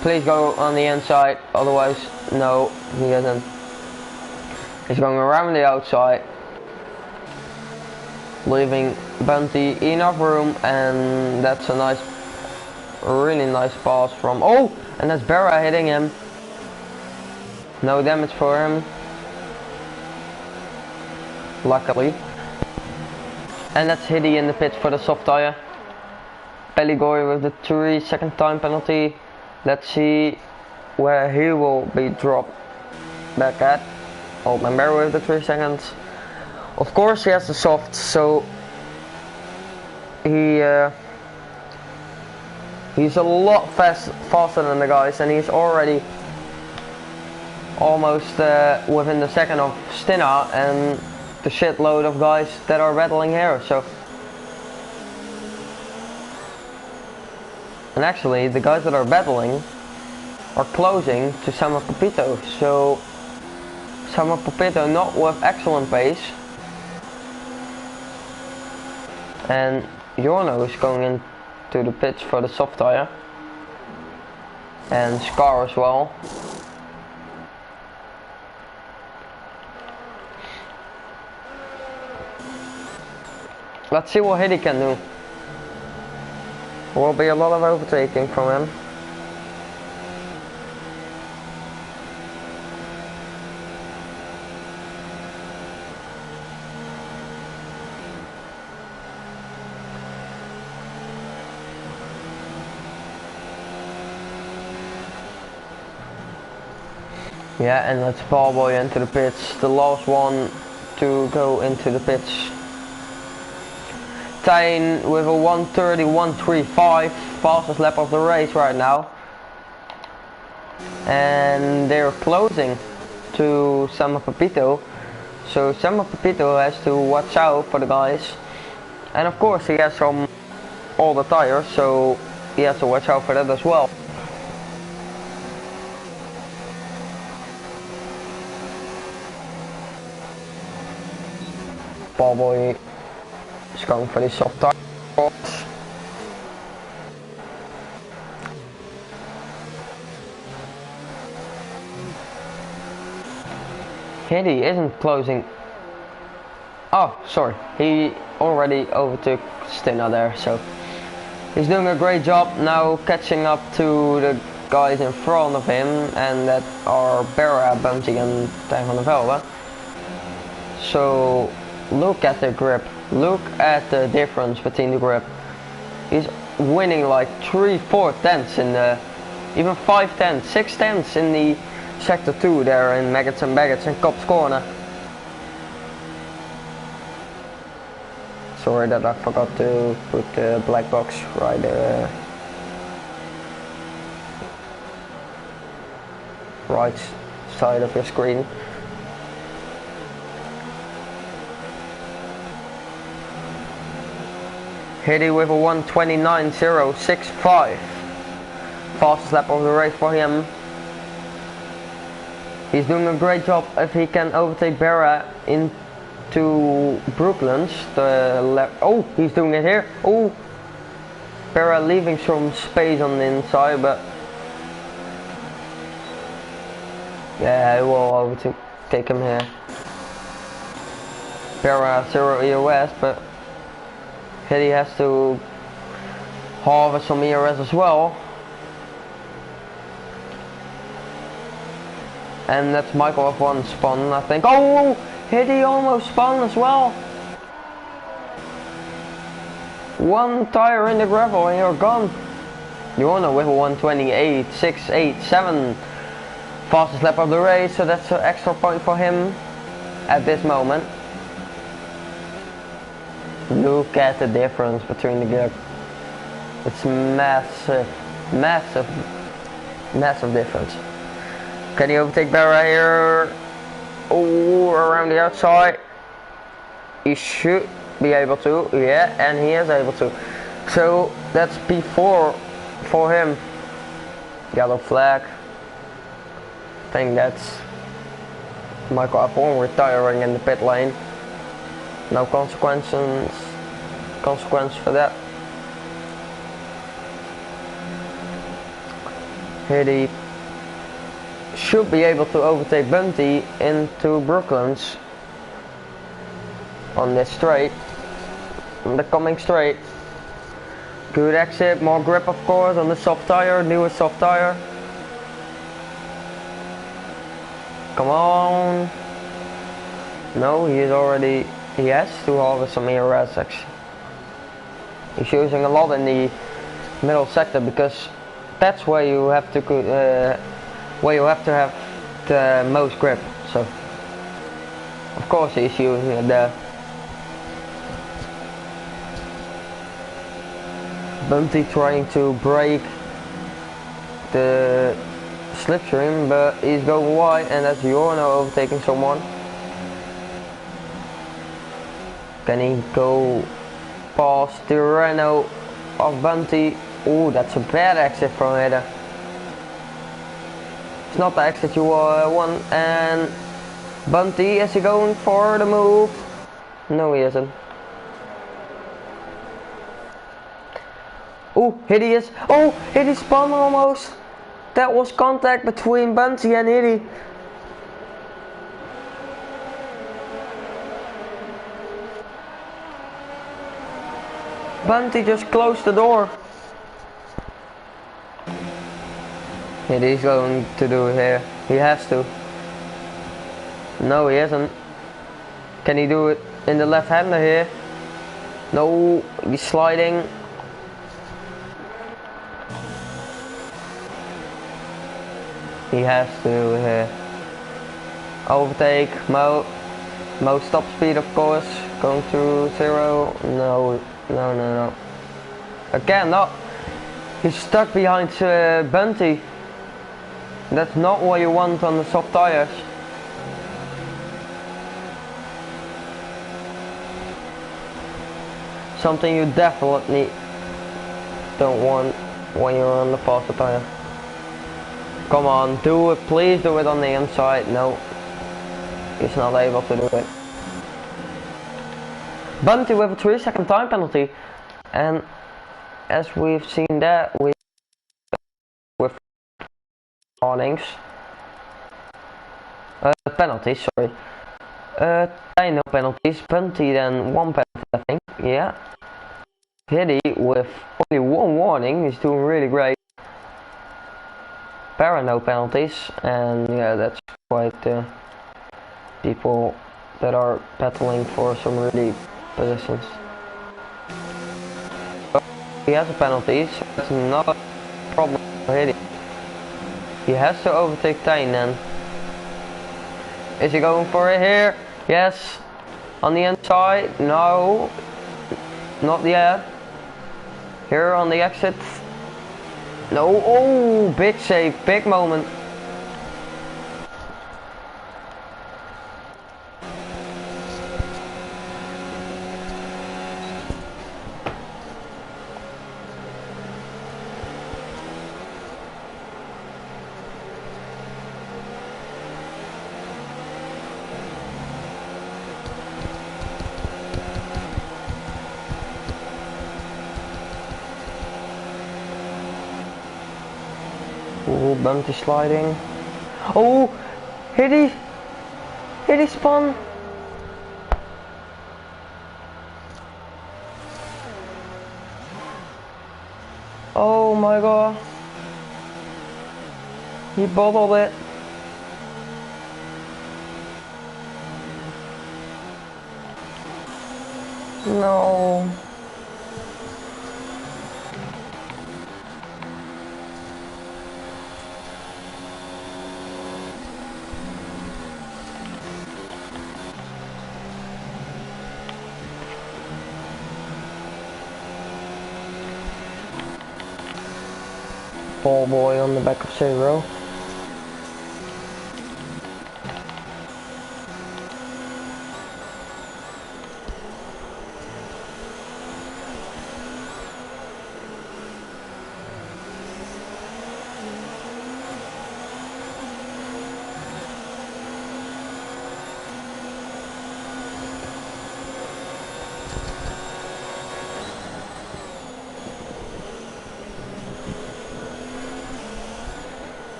Speaker 2: Please go on the inside, otherwise, no, he isn't. He's going around the outside, leaving Bunty enough room, and that's a nice, really nice pass from, oh, and that's Berra hitting him. No damage for him, luckily. And that's Hiddy in the pits for the soft tire. Pelligoy with the 3-second time penalty. Let's see where he will be dropped back at. Oh, Berra with the 3 seconds. Of course he has the soft, so he's a lot faster than the guys, and he's already almost within the second of Stinner and the shitload of guys that are battling here. So, and actually the guys that are battling are closing to Sama Papito, so Sama Papito not with excellent pace, and Jorno is going into the pits for the soft tire, and Scar as well. Let's see what Hiddy can do. There will be a lot of overtaking from him. Yeah, and let's ball boy into the pits. The last one to go into the pits. Tying with a 1:30.135, fastest lap of the race right now. And they're closing to Sama Papito. So Sama Papito has to watch out for the guys. And of course he has from all the tires, so he has to watch out for that as well. Ball boy is going for the soft tires. Hiddy isn't closing. Oh, sorry, he already overtook Stinner there, so he's doing a great job now catching up to the guys in front of him, and that are Berra, Bunty and van der Velde. So look at the grip, look at the difference between the grip. He's winning like 3-4 tenths in the, even 5 tenths, 6 tenths in the sector 2 there in Maggots and Baggots and Cops corner. Sorry that I forgot to put the black box right there. Right side of your screen. Hiddy with a 1:29.065. Fastest lap of the race for him. He's doing a great job if he can overtake Berra into Brooklands. Oh, he's doing it here. Oh, Berra leaving some space on the inside, but yeah, he will overtake him here. Berra 0 EOS, but Hitty has to harvest some ERS as well. And that's Michael F1 spun, I think. Oh, Hitty almost spun as well. One tire in the gravel and you're gone. You wanna with a 1:28.687, fastest lap of the race, so that's an extra point for him at this moment. Look at the difference between the gap. It's massive, massive, massive difference. Can he overtake Barra here? Oh, around the outside. He should be able to, yeah, and he is able to. So that's P4 for him. Yellow flag. I think that's Michael F1 retiring in the pit lane. No consequence for that. Hitty should be able to overtake Bunty into Brooklands on this straight, the coming straight. Good exit, more grip of course on the soft tire, newest soft tire. Come on. No, he has to harvest some ERS actually. He's using a lot in the middle sector because that's where you have to have the most grip. So of course he's using it there. Bunty trying to break the slipstream, but he's going wide, and that's Jorno overtaking someone. Can he go past the Renault of Bunty? Oh, that's a bad exit from here. It's not the exit you want. And Bunty, is he going for the move? No, he isn't. Oh, Hitty is. Oh, Hitty spun almost. That was contact between Bunty and Hitty. Bunty just closed the door. Hitty's going to do it here. He has to. No, he isn't. Can he do it in the left-hander here? No, he's sliding. He has to do it here. Overtake, Mo stop speed of course, going to 0. No. Again, no. He's stuck behind Bunty. That's not what you want on the soft tires. Something you definitely don't want when you're on the faster tire. Come on, do it, please do it on the inside. No, he's not able to do it. Bunty with a 3-second time penalty, and as we've seen that with warnings, penalties, sorry. No penalties, Bunty then 1 penalty I think, yeah. Hitty with only 1 warning, he's doing really great. Para no penalties, and yeah, that's quite people that are battling for some really positions. But he has a penalty, so that's not a problem for Hitty. He has to overtake Tynan. Is he going for it here? Yes. On the inside? No. Not yet. Here on the exit. No. Oh, big save, big moment. Oh, Bunty sliding. Oh, Hitty spun. my god. He bottled it. No. Ball boy on the back of 0.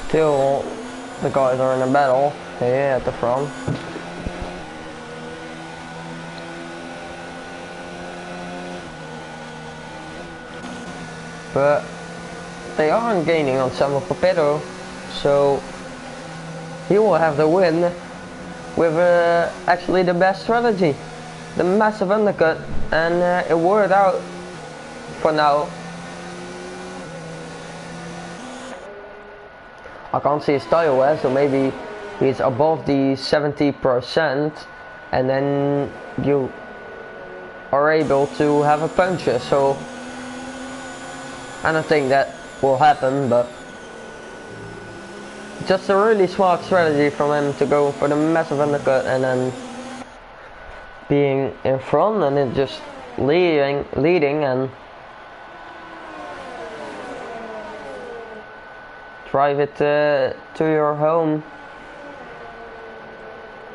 Speaker 2: Still, the guys are in a battle here at the front. But they aren't gaining on Samuel Papetto, so he will have the win with actually the best strategy, the massive undercut, and it worked out for now. I can't see his tire, so maybe he's above the 70%, and then you are able to have a puncture. So I don't think that will happen, but just a really smart strategy from him to go for the massive undercut and then being in front and it just leading and drive it to your home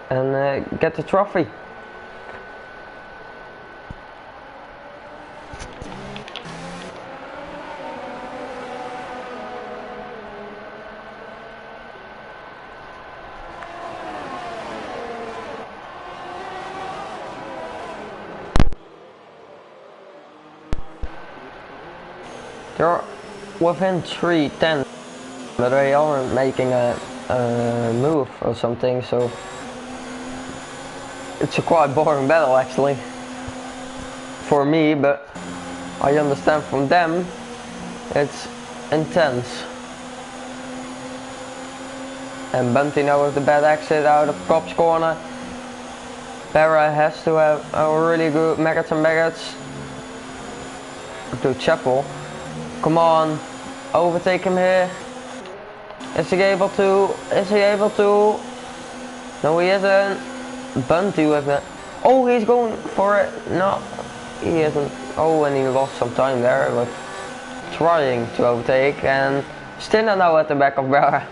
Speaker 2: and get the trophy. They're within 3 tenths. But they aren't making a move or something, so it's a quite boring battle actually for me, but I understand from them it's intense. And Bunty now with the bad exit out of Cops corner. Barra has to have a really good maggots and baggets to Chapel. Come on, overtake him here. Is he able to? Is he able to? No, he isn't. Bunty with it. Oh, he's going for it. No, he isn't. Oh, and he lost some time there, but trying to overtake. And Stinner now at the back of Barra.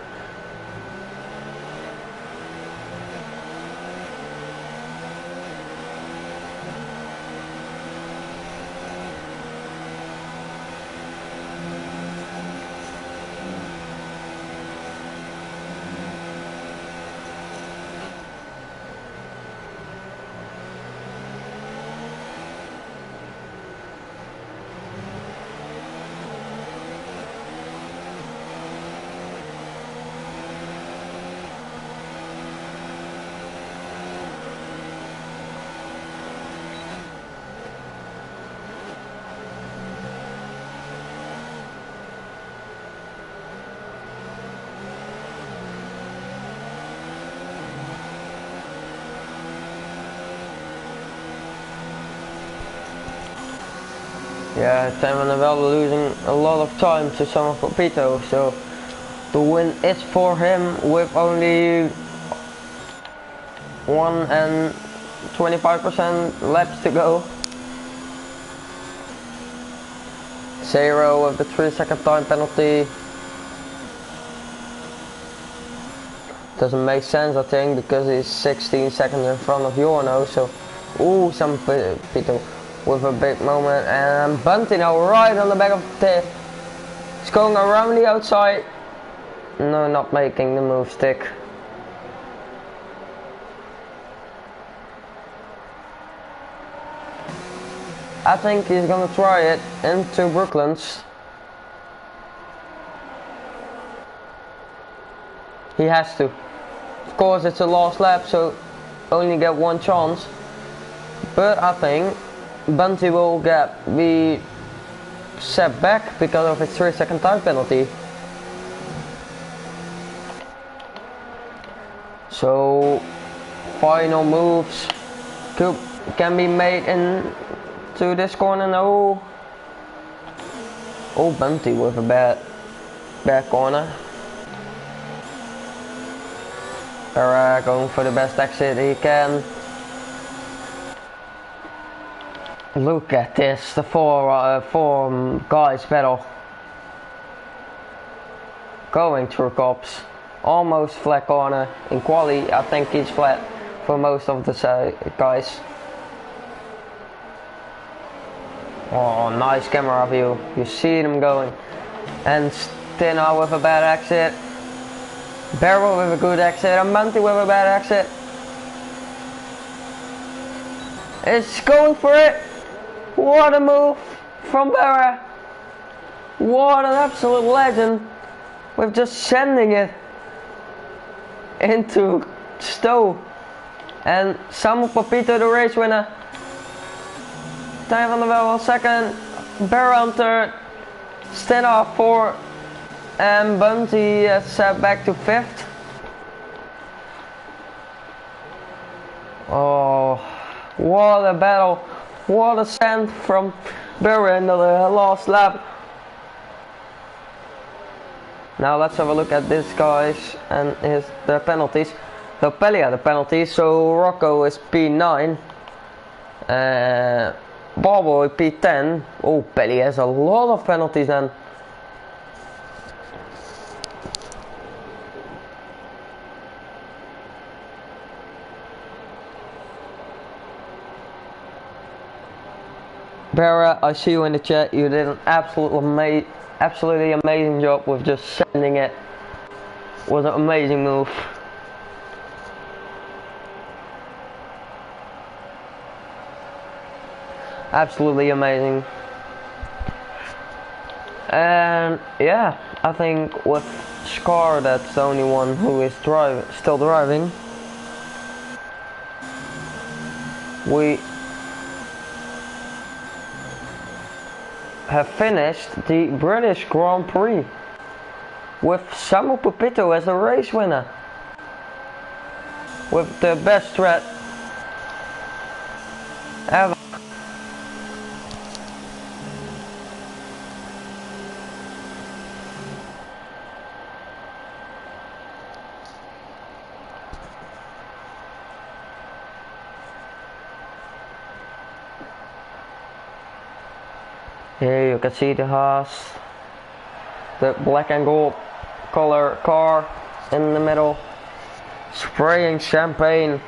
Speaker 2: Yeah, Tim van der Velde losing a lot of time to Samuel Papetto, so the win is for him with only 1 and 25% laps to go. 0 with the 3-second time penalty. Doesn't make sense, I think, because he's 16 seconds in front of Jorno, so ooh, Samuel Papetto with a big moment, and Bunty now right on the back of the tip. He's going around the outside. No, not making the move stick. I think he's gonna try it into Brooklands. He has to. Of course it's a last lap, so only get one chance. But I think Bunty will be set back because of his 3-second time penalty. So final moves can be made into this corner. No. Oh, Bunty with a bad corner. Going for the best exit he can. Look at this, the four guys battle. Going through cops. Almost flat corner. In quali, I think he's flat for most of the guys. Oh, nice camera view. You see them going. And Stina with a bad exit. Barrel with a good exit. And Bunty with a bad exit. It's going for it. What a move from Barra. What an absolute legend. With just sending it into Stowe. And Samu Papito, the race winner. Tijn van der Wel second. Barra on third. Stena 4th. And Bunty set back to 5th. Oh, what a battle. What a send from Barra in the last lap. Now let's have a look at this guys and the penalties. The penalties. So Rocco is P9. Ballboy P10. Oh, Pelly has a lot of penalties then. Barra, I see you in the chat. You did an absolutely amazing job with just sending it. Was an amazing move. Absolutely amazing. And yeah, I think with Scar, that's the only one who is still driving. We have finished the British Grand Prix with Samu Papito as a race winner with the best threat ever. Here you can see the Haas, the black and gold color car in the middle, spraying champagne.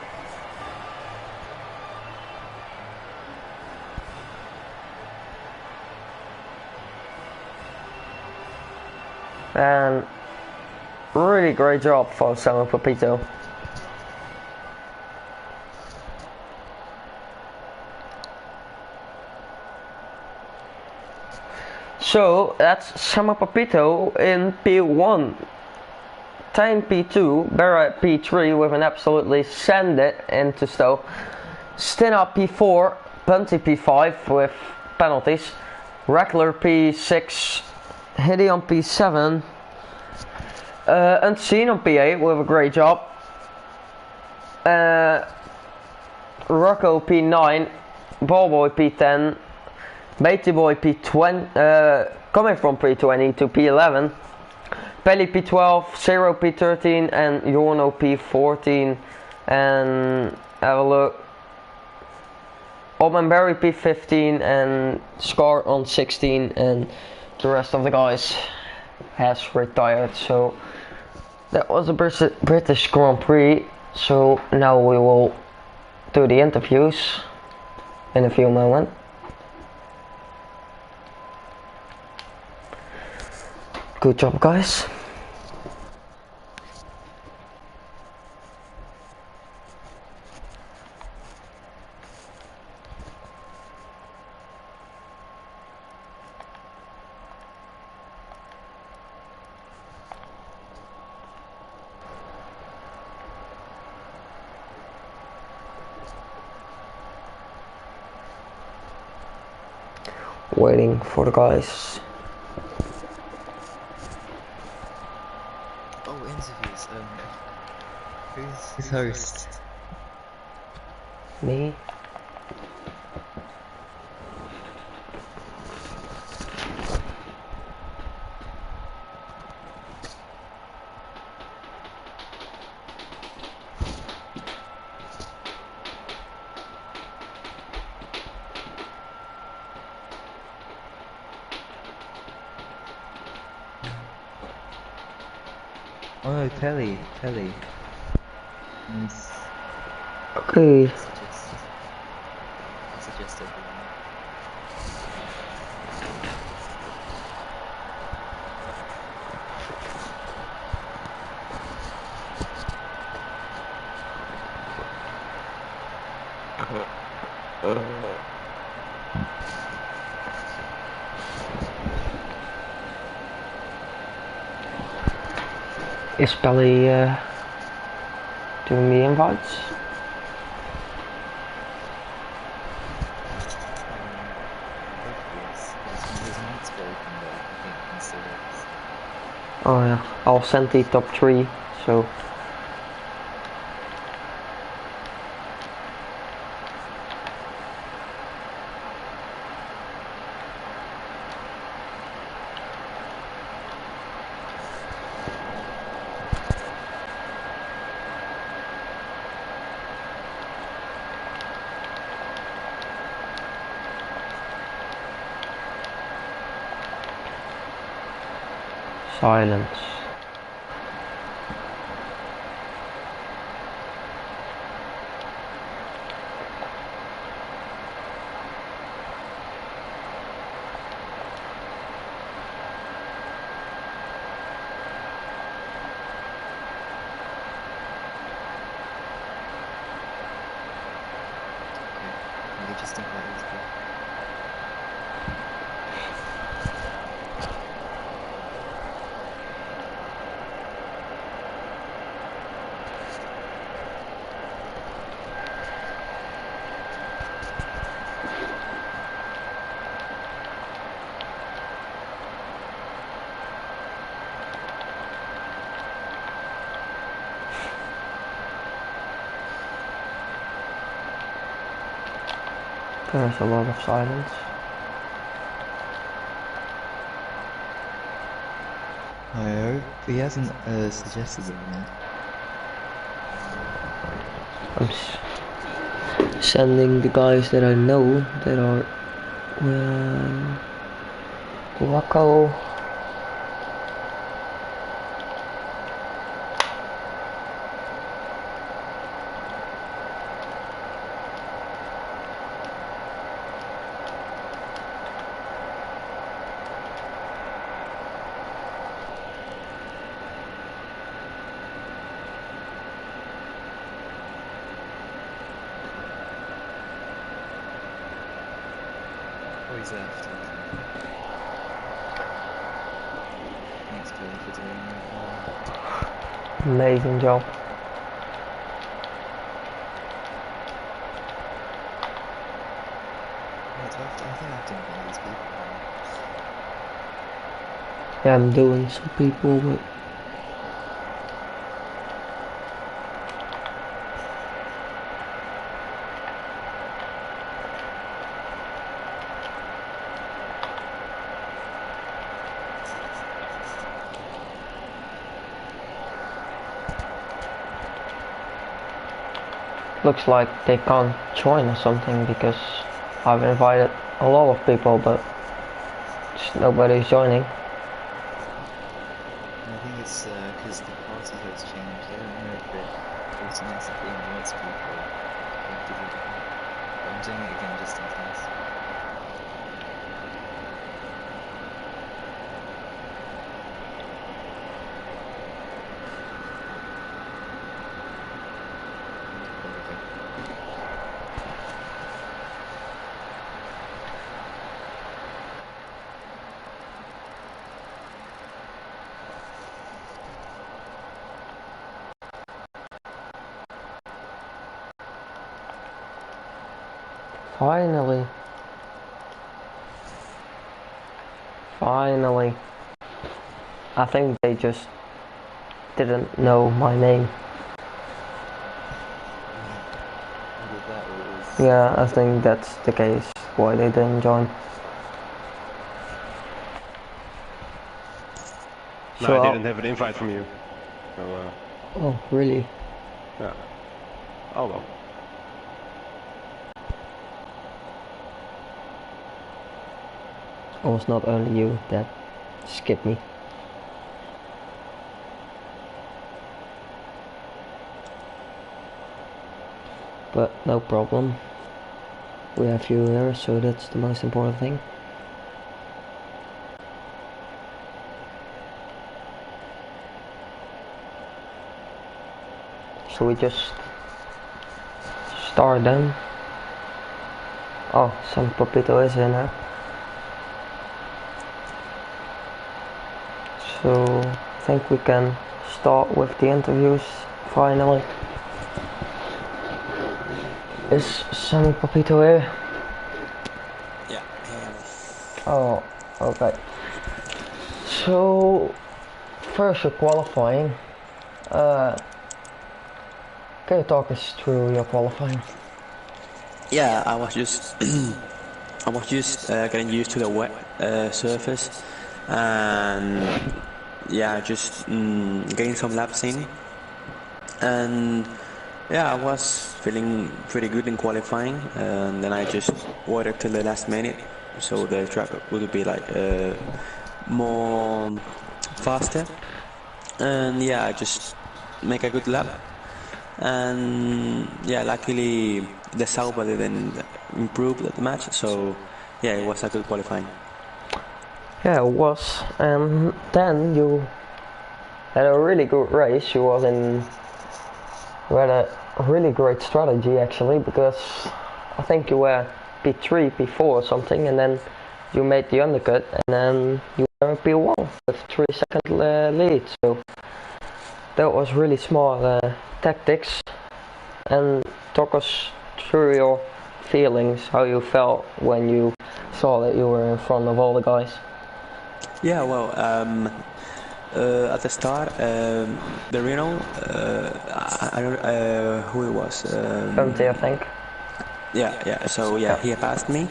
Speaker 2: And really great job for Samu Papito. So that's Samu Papito in P1, Tijn P2, Barra P3 with an absolutely send it into Stowe, Stina P4, Bunty P5 with penalties, Reckler P6, Hiddy on P7, Unseen on P8 with a great job, Rocco P9, Ballboy P10, Beatty Boy P20, coming from P20 to P11, Pelly P12, Zero P13 and Jorno P14, and have a look, Barry P15 and Scar on 16, and the rest of the guys has retired. So that was a British Grand Prix. So now we will do the interviews in a few moments. Good job, guys. waiting for the guys.
Speaker 4: Oh, interviews. Who's host?
Speaker 2: Me?
Speaker 4: Oh no, Telly.
Speaker 2: Okay.
Speaker 4: Suggest everyone.
Speaker 2: Is Pelly doing the invites?
Speaker 4: Hopefully yes. His mic's broken though. I think he can still hear us.
Speaker 2: Oh yeah, I'll send the top 3, so... Silence.
Speaker 4: Maybe just invite these people.
Speaker 2: There's a lot of silence.
Speaker 4: I hope he hasn't suggested them yet.
Speaker 2: I'm sending the guys that I know that are Waco.
Speaker 4: Oh, he's left. Okay. Thanks, Kelly, for doing that.
Speaker 2: Amazing job.
Speaker 4: Wait, I think I've done one of these people.
Speaker 2: Yeah, I'm doing some people, but looks like they can't join or something because I've invited a lot of people, but just nobody's joining.
Speaker 4: I think it's because the party has changed. I don't know if it automatically invites people. You have to do that. But I'm doing it again just in case.
Speaker 2: Finally. finally. I think they just didn't know my name.
Speaker 4: Either that or it was...
Speaker 2: Yeah, I think that's the case, why they didn't join.
Speaker 5: No,
Speaker 2: So
Speaker 5: I didn't have an invite from you. So,
Speaker 2: oh, really?
Speaker 5: yeah. Oh well.
Speaker 2: It was not only you that skipped me. But no problem. We have you here, so that's the most important thing. So we just start then. Oh, some Papito is in there. So I think we can start with the interviews finally. Is Sammy Papito here?
Speaker 4: Yeah.
Speaker 2: Oh, okay. So first you're qualifying. Can you talk us through your qualifying?
Speaker 6: Yeah, I was just getting used to the wet surface, and yeah, just getting some laps in, and yeah, I was feeling pretty good in qualifying, and then I just waited till the last minute, so the track would be like more faster, and yeah, I just make a good lap. And yeah, luckily the Sauber didn't improve that much, so yeah, it was a good qualifying.
Speaker 2: Yeah, it was. And then you had a really good race. You had a really great strategy actually, because I think you were P3, P4 or something, and then you made the undercut, and then you were P1 with 3-second lead. So that was really smart tactics. And talk us through your feelings, how you felt when you saw that you were in front of all the guys.
Speaker 6: Yeah, well, at the start, the Renault, I don't who it was.
Speaker 2: Empty, I think.
Speaker 6: Yeah. So yeah, he passed me.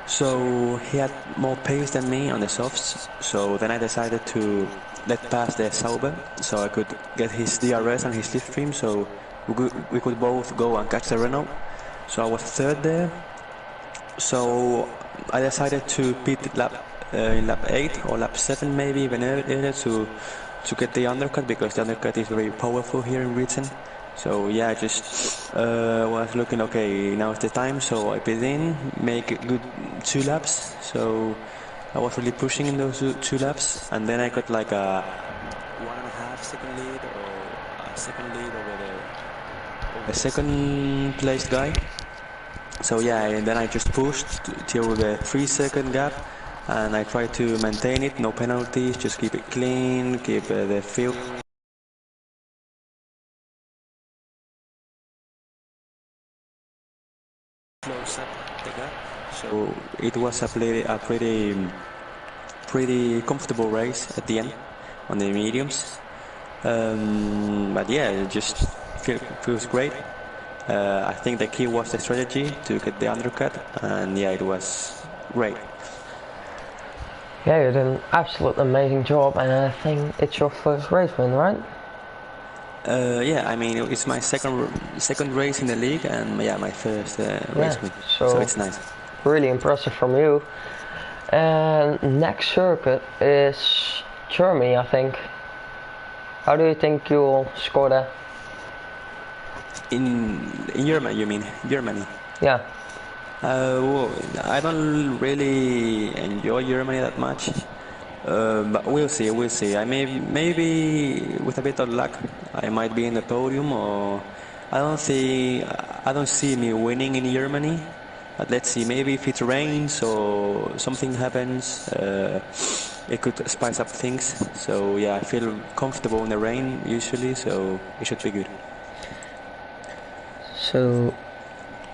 Speaker 6: So he had more pace than me on the softs. So then I decided to let pass the Sauber, so I could get his DRS and his slipstream. So we could both go and catch the Renault. So I was third there. So I decided to pit in lap 8 or lap 7 maybe even earlier to get the undercut, because the undercut is very powerful here in Britain. So yeah, I just was looking, okay, now is the time, so I pit in, make a good 2 laps. So I was really pushing in those 2 laps, and then I got like a 1.5 second lead or a second lead over the second placed guy. So yeah, and then I just pushed till the 3-second gap, and I tried to maintain it, no penalties, just keep it clean, keep the field close up the gap. So it was a pretty comfortable race at the end on the mediums. But yeah, it just feels great. I think the key was the strategy to get the undercut, and yeah, it was great.
Speaker 2: Yeah, you did an absolute amazing job, and I think it's your first race win, right?
Speaker 6: Yeah, I mean it's my second race in the league, and yeah, my first race win. So it's nice.
Speaker 2: Really impressive from you. And next circuit is Germany, I think. How do you think you'll score there?
Speaker 6: In Germany, you mean? Germany?
Speaker 2: Yeah.
Speaker 6: Well, I don't really enjoy Germany that much, but we'll see. We'll see. Maybe with a bit of luck, I might be in the podium, or I don't see me winning in Germany. But let's see. Maybe if it rains or something happens, it could spice up things. So yeah, I feel comfortable in the rain usually, so it should be good.
Speaker 2: So,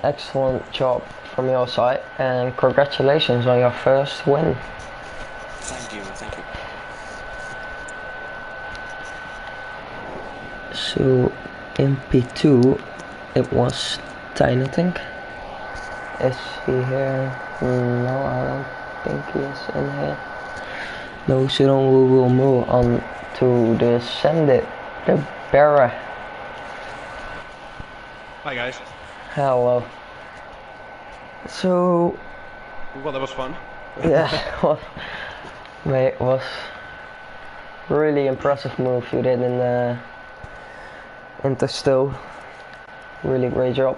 Speaker 2: excellent job from your side, and congratulations on your first win.
Speaker 6: Thank you, thank you.
Speaker 2: So in P2 it was 10, I think. Is he here? No, I don't think he is in here. No, so then we will move on to the Sendit, the Barra.
Speaker 5: Hi guys.
Speaker 2: Hello. So
Speaker 5: Well, that was fun.
Speaker 2: yeah, mate, it was really impressive move you did in the Interstow. Really great job.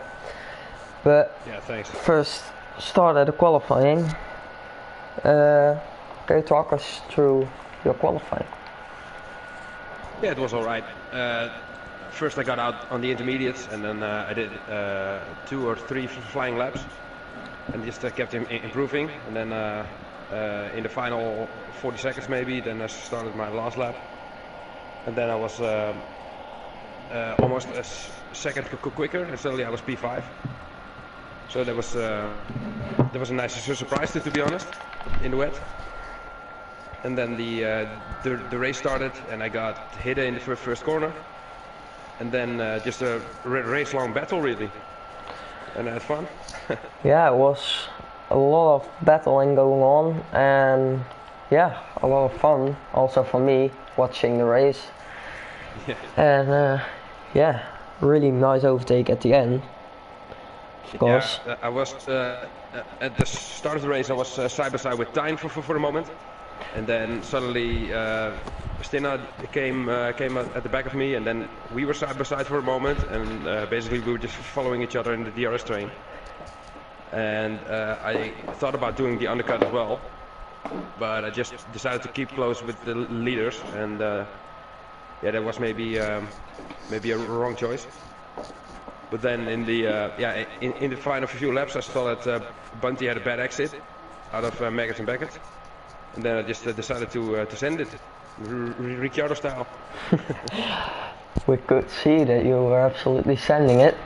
Speaker 2: But
Speaker 5: Yeah, thanks.
Speaker 2: first, start at the qualifying. Can you talk us through your qualifying?
Speaker 5: Yeah, it was all right. First, I got out on the intermediates, and then I did 2 or 3 flying laps, and just kept improving. And then in the final 40 seconds, maybe, then I started my last lap, and then I was almost a second quicker, and suddenly I was P5. So that was a nice surprise, to be honest, in the wet. And then the race started, and I got hit in the first corner, and then just a race-long battle, really, and I had fun.
Speaker 2: Yeah, it was a lot of battling going on, and yeah, a lot of fun also for me watching the race.
Speaker 5: Yeah.
Speaker 2: And yeah, really nice overtake at the end, of course.
Speaker 5: Yeah, I was at the start of the race. I was side by side with Tyne for a moment, and then suddenly Stina came at the back of me, and then we were side by side for a moment, and basically we were just following each other in the DRS train. And I thought about doing the undercut as well, but I just decided to keep close with the leaders, and yeah, that was maybe a wrong choice. But then in the final few laps, I saw that Bunty had a bad exit out of Maggots and Beckett, and then I just decided to send it, Ricciardo style.
Speaker 2: We could see that you were absolutely sending it.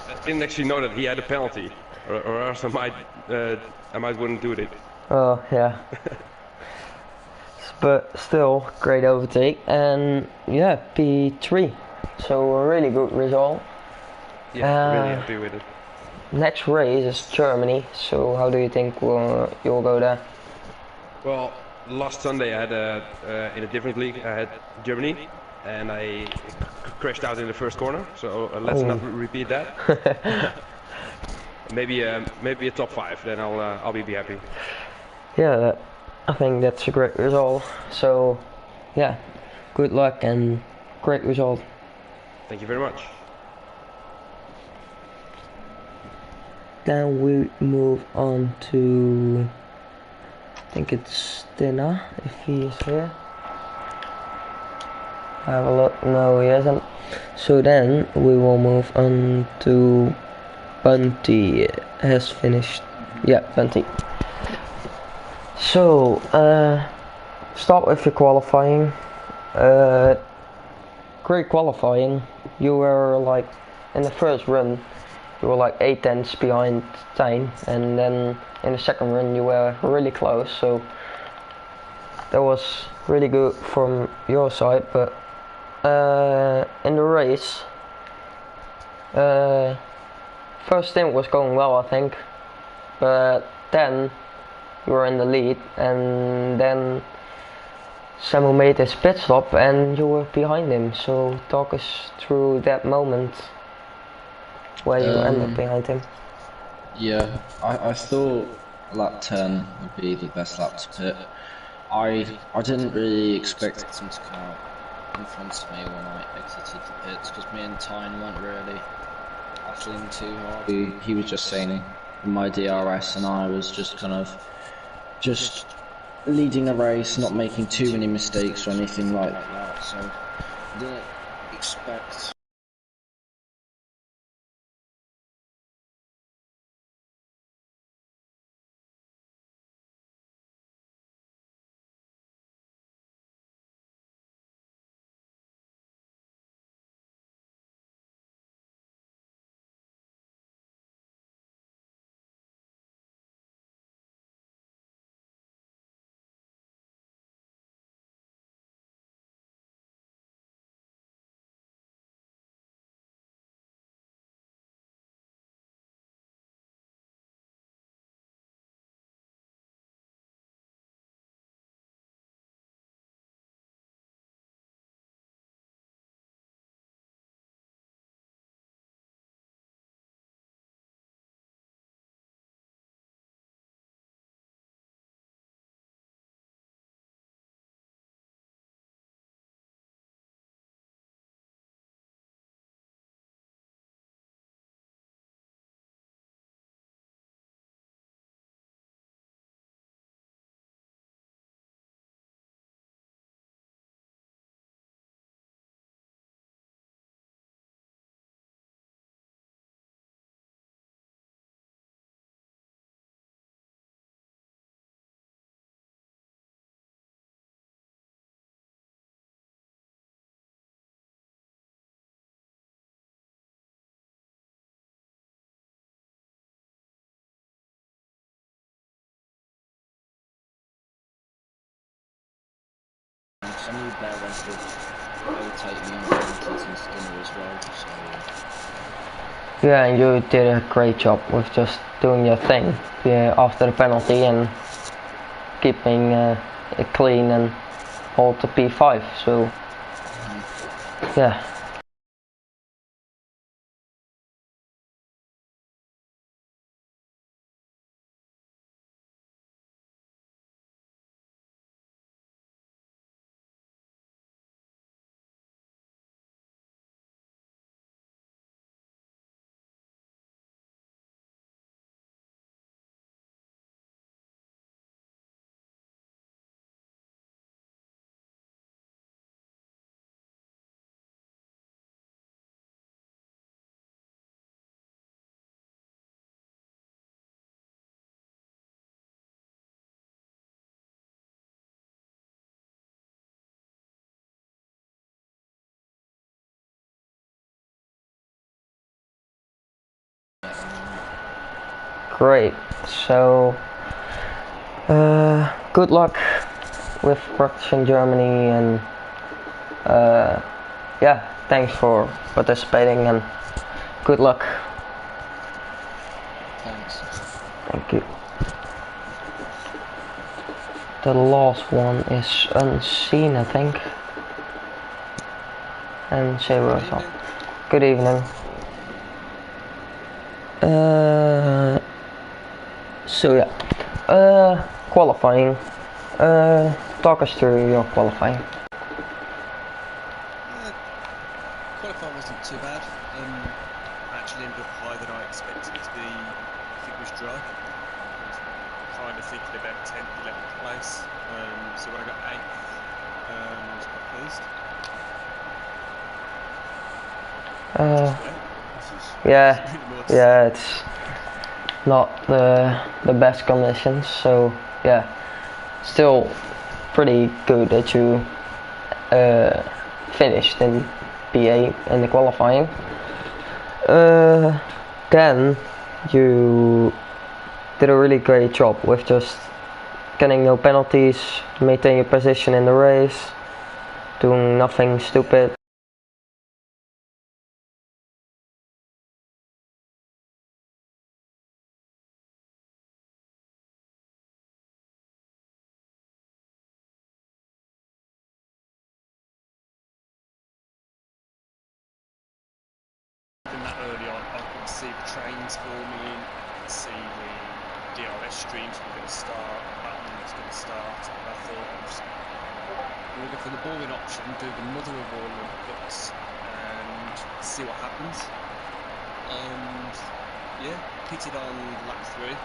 Speaker 5: I didn't actually know that he had a penalty, or else I might wouldn't do it.
Speaker 2: Oh yeah. But still, great overtake, and yeah, P3. So a really good result.
Speaker 5: Yeah, really happy with it.
Speaker 2: Next race is Germany, so how do you think you'll go there?
Speaker 5: Well, last Sunday I had in a different league I had Germany, and I crashed out in the first corner. So let's not repeat that. maybe a top 5, then I'll be happy.
Speaker 2: Yeah, I think that's a great result. So yeah, good luck and great result.
Speaker 5: Thank you very much.
Speaker 2: Then we move on to, I think it's Stina, if he is here. Have a look. No, he isn't. So then we will move on to Bunty. Has finished. Yeah, Bunty. So start with your qualifying. Great qualifying. You were like in the first run, you were like 8 tenths behind Tyne, and then in the second run you were really close. So that was really good from your side, but in the race, first stint was going well, I think, but then you were in the lead, and then Samu made his pit stop and you were behind him. So talk us through that moment where you ended behind him.
Speaker 7: Yeah, I thought lap 10 would be the best lap to pit. I didn't really expect him to come out in front of me when I exited the pits, because me and Tyne weren't really battling too hard. He was just saying my DRS, and I was just kind of just leading the race, not making too many mistakes or anything like that. So I didn't expect I knew Blair went to overtake me on penalties and Skinner as well, so...
Speaker 2: Yeah, and you did a great job with just doing your thing after the penalty and keeping it clean and hold the P5, so yeah. Great, so good luck with practice in Germany, and yeah, thanks for participating and good luck.
Speaker 7: Thanks.
Speaker 2: Thank you. The last one is unseen, I think. And Zero is up. Good evening. So yeah, qualifying. Talk us through your qualifying.
Speaker 8: Qualifying wasn't too bad. Actually ended up higher than I expected it to be. I think it was dry. I was kind of thinking about 10th, 11th place. So when I got 8th, I was quite pleased.
Speaker 2: Yeah, it's not the best conditions, so yeah, still pretty good that you finished in PA in the qualifying. Then you did a really great job with just getting no penalties, maintaining your position in the race, doing nothing stupid.
Speaker 8: Even that early on, I could see the trains forming, I could see the DRS streams were going to start, the battle was going to start, and I thought I was going to go for the boring option, do the mother of all inputs, and see what happens. And yeah, pitted on lap 3.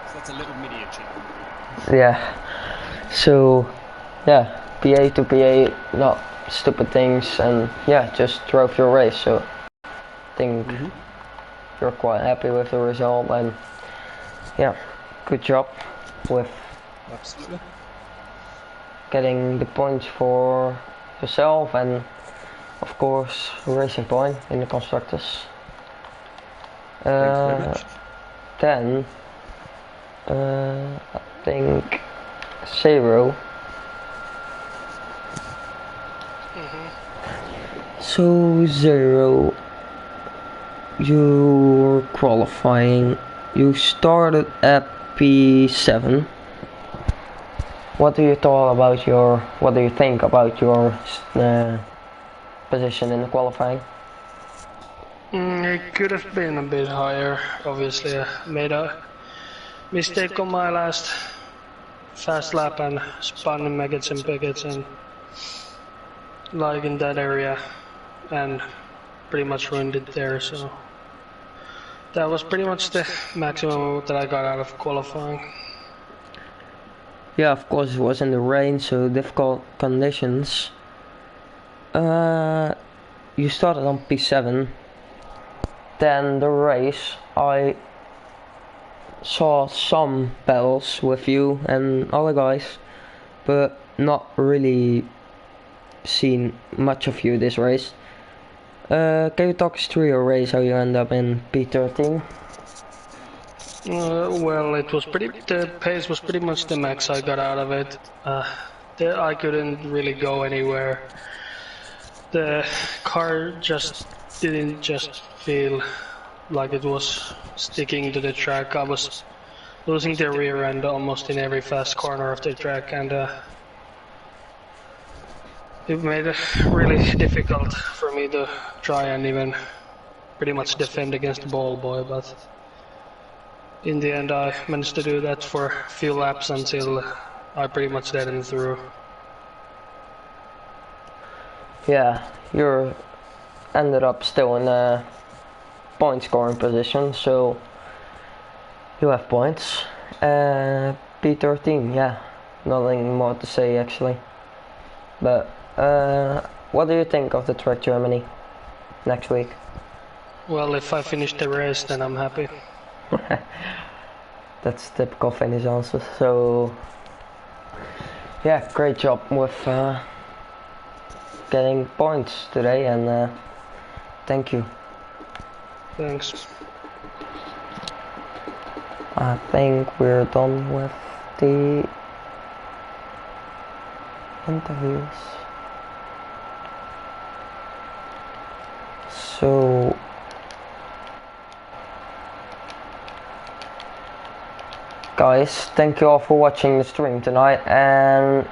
Speaker 8: So that's a little mini achievement.
Speaker 2: Yeah, so yeah, PA to PA, not stupid things, and yeah, just drove your race, so I think you're quite happy with the result, and yeah, good job with
Speaker 8: Absolutely.
Speaker 2: getting the points for yourself and of course Racing Point in the constructors.
Speaker 5: Thanks very much.
Speaker 2: Then I think Zero. So Zero, you're qualifying. You started at P7. What do you think about your position in the qualifying?
Speaker 9: It could have been a bit higher. Obviously, I made a mistake on my last fast lap and spun in maggots and pickets and like in that area, and pretty much ruined it there. So That was pretty much the maximum that I got out of qualifying.
Speaker 2: Yeah, of course it was in the rain, so difficult conditions. You started on P7. Then the race, I saw some battles with you and other guys, but not really seen much of you this race. Can you talk us through your race, how you end up in P13?
Speaker 9: Well, the pace was pretty much the max I got out of it. I couldn't really go anywhere. The car just didn't feel like it was sticking to the track. I was losing the rear end almost in every fast corner of the track, and it made it really difficult for me to try and even pretty much defend against the ball boy, but in the end I managed to do that for a few laps until I pretty much let him through.
Speaker 2: Yeah, you ended up still in a point scoring position, so you have points. P13, yeah, nothing more to say actually. But what do you think of the track Germany next week?
Speaker 9: Well, if I finish the race, then I'm happy.
Speaker 2: That's typical Finnish answer. So yeah, great job with getting points today, and thank you.
Speaker 9: Thanks.
Speaker 2: I think we're done with the interviews. So guys, thank you all for watching the stream tonight, and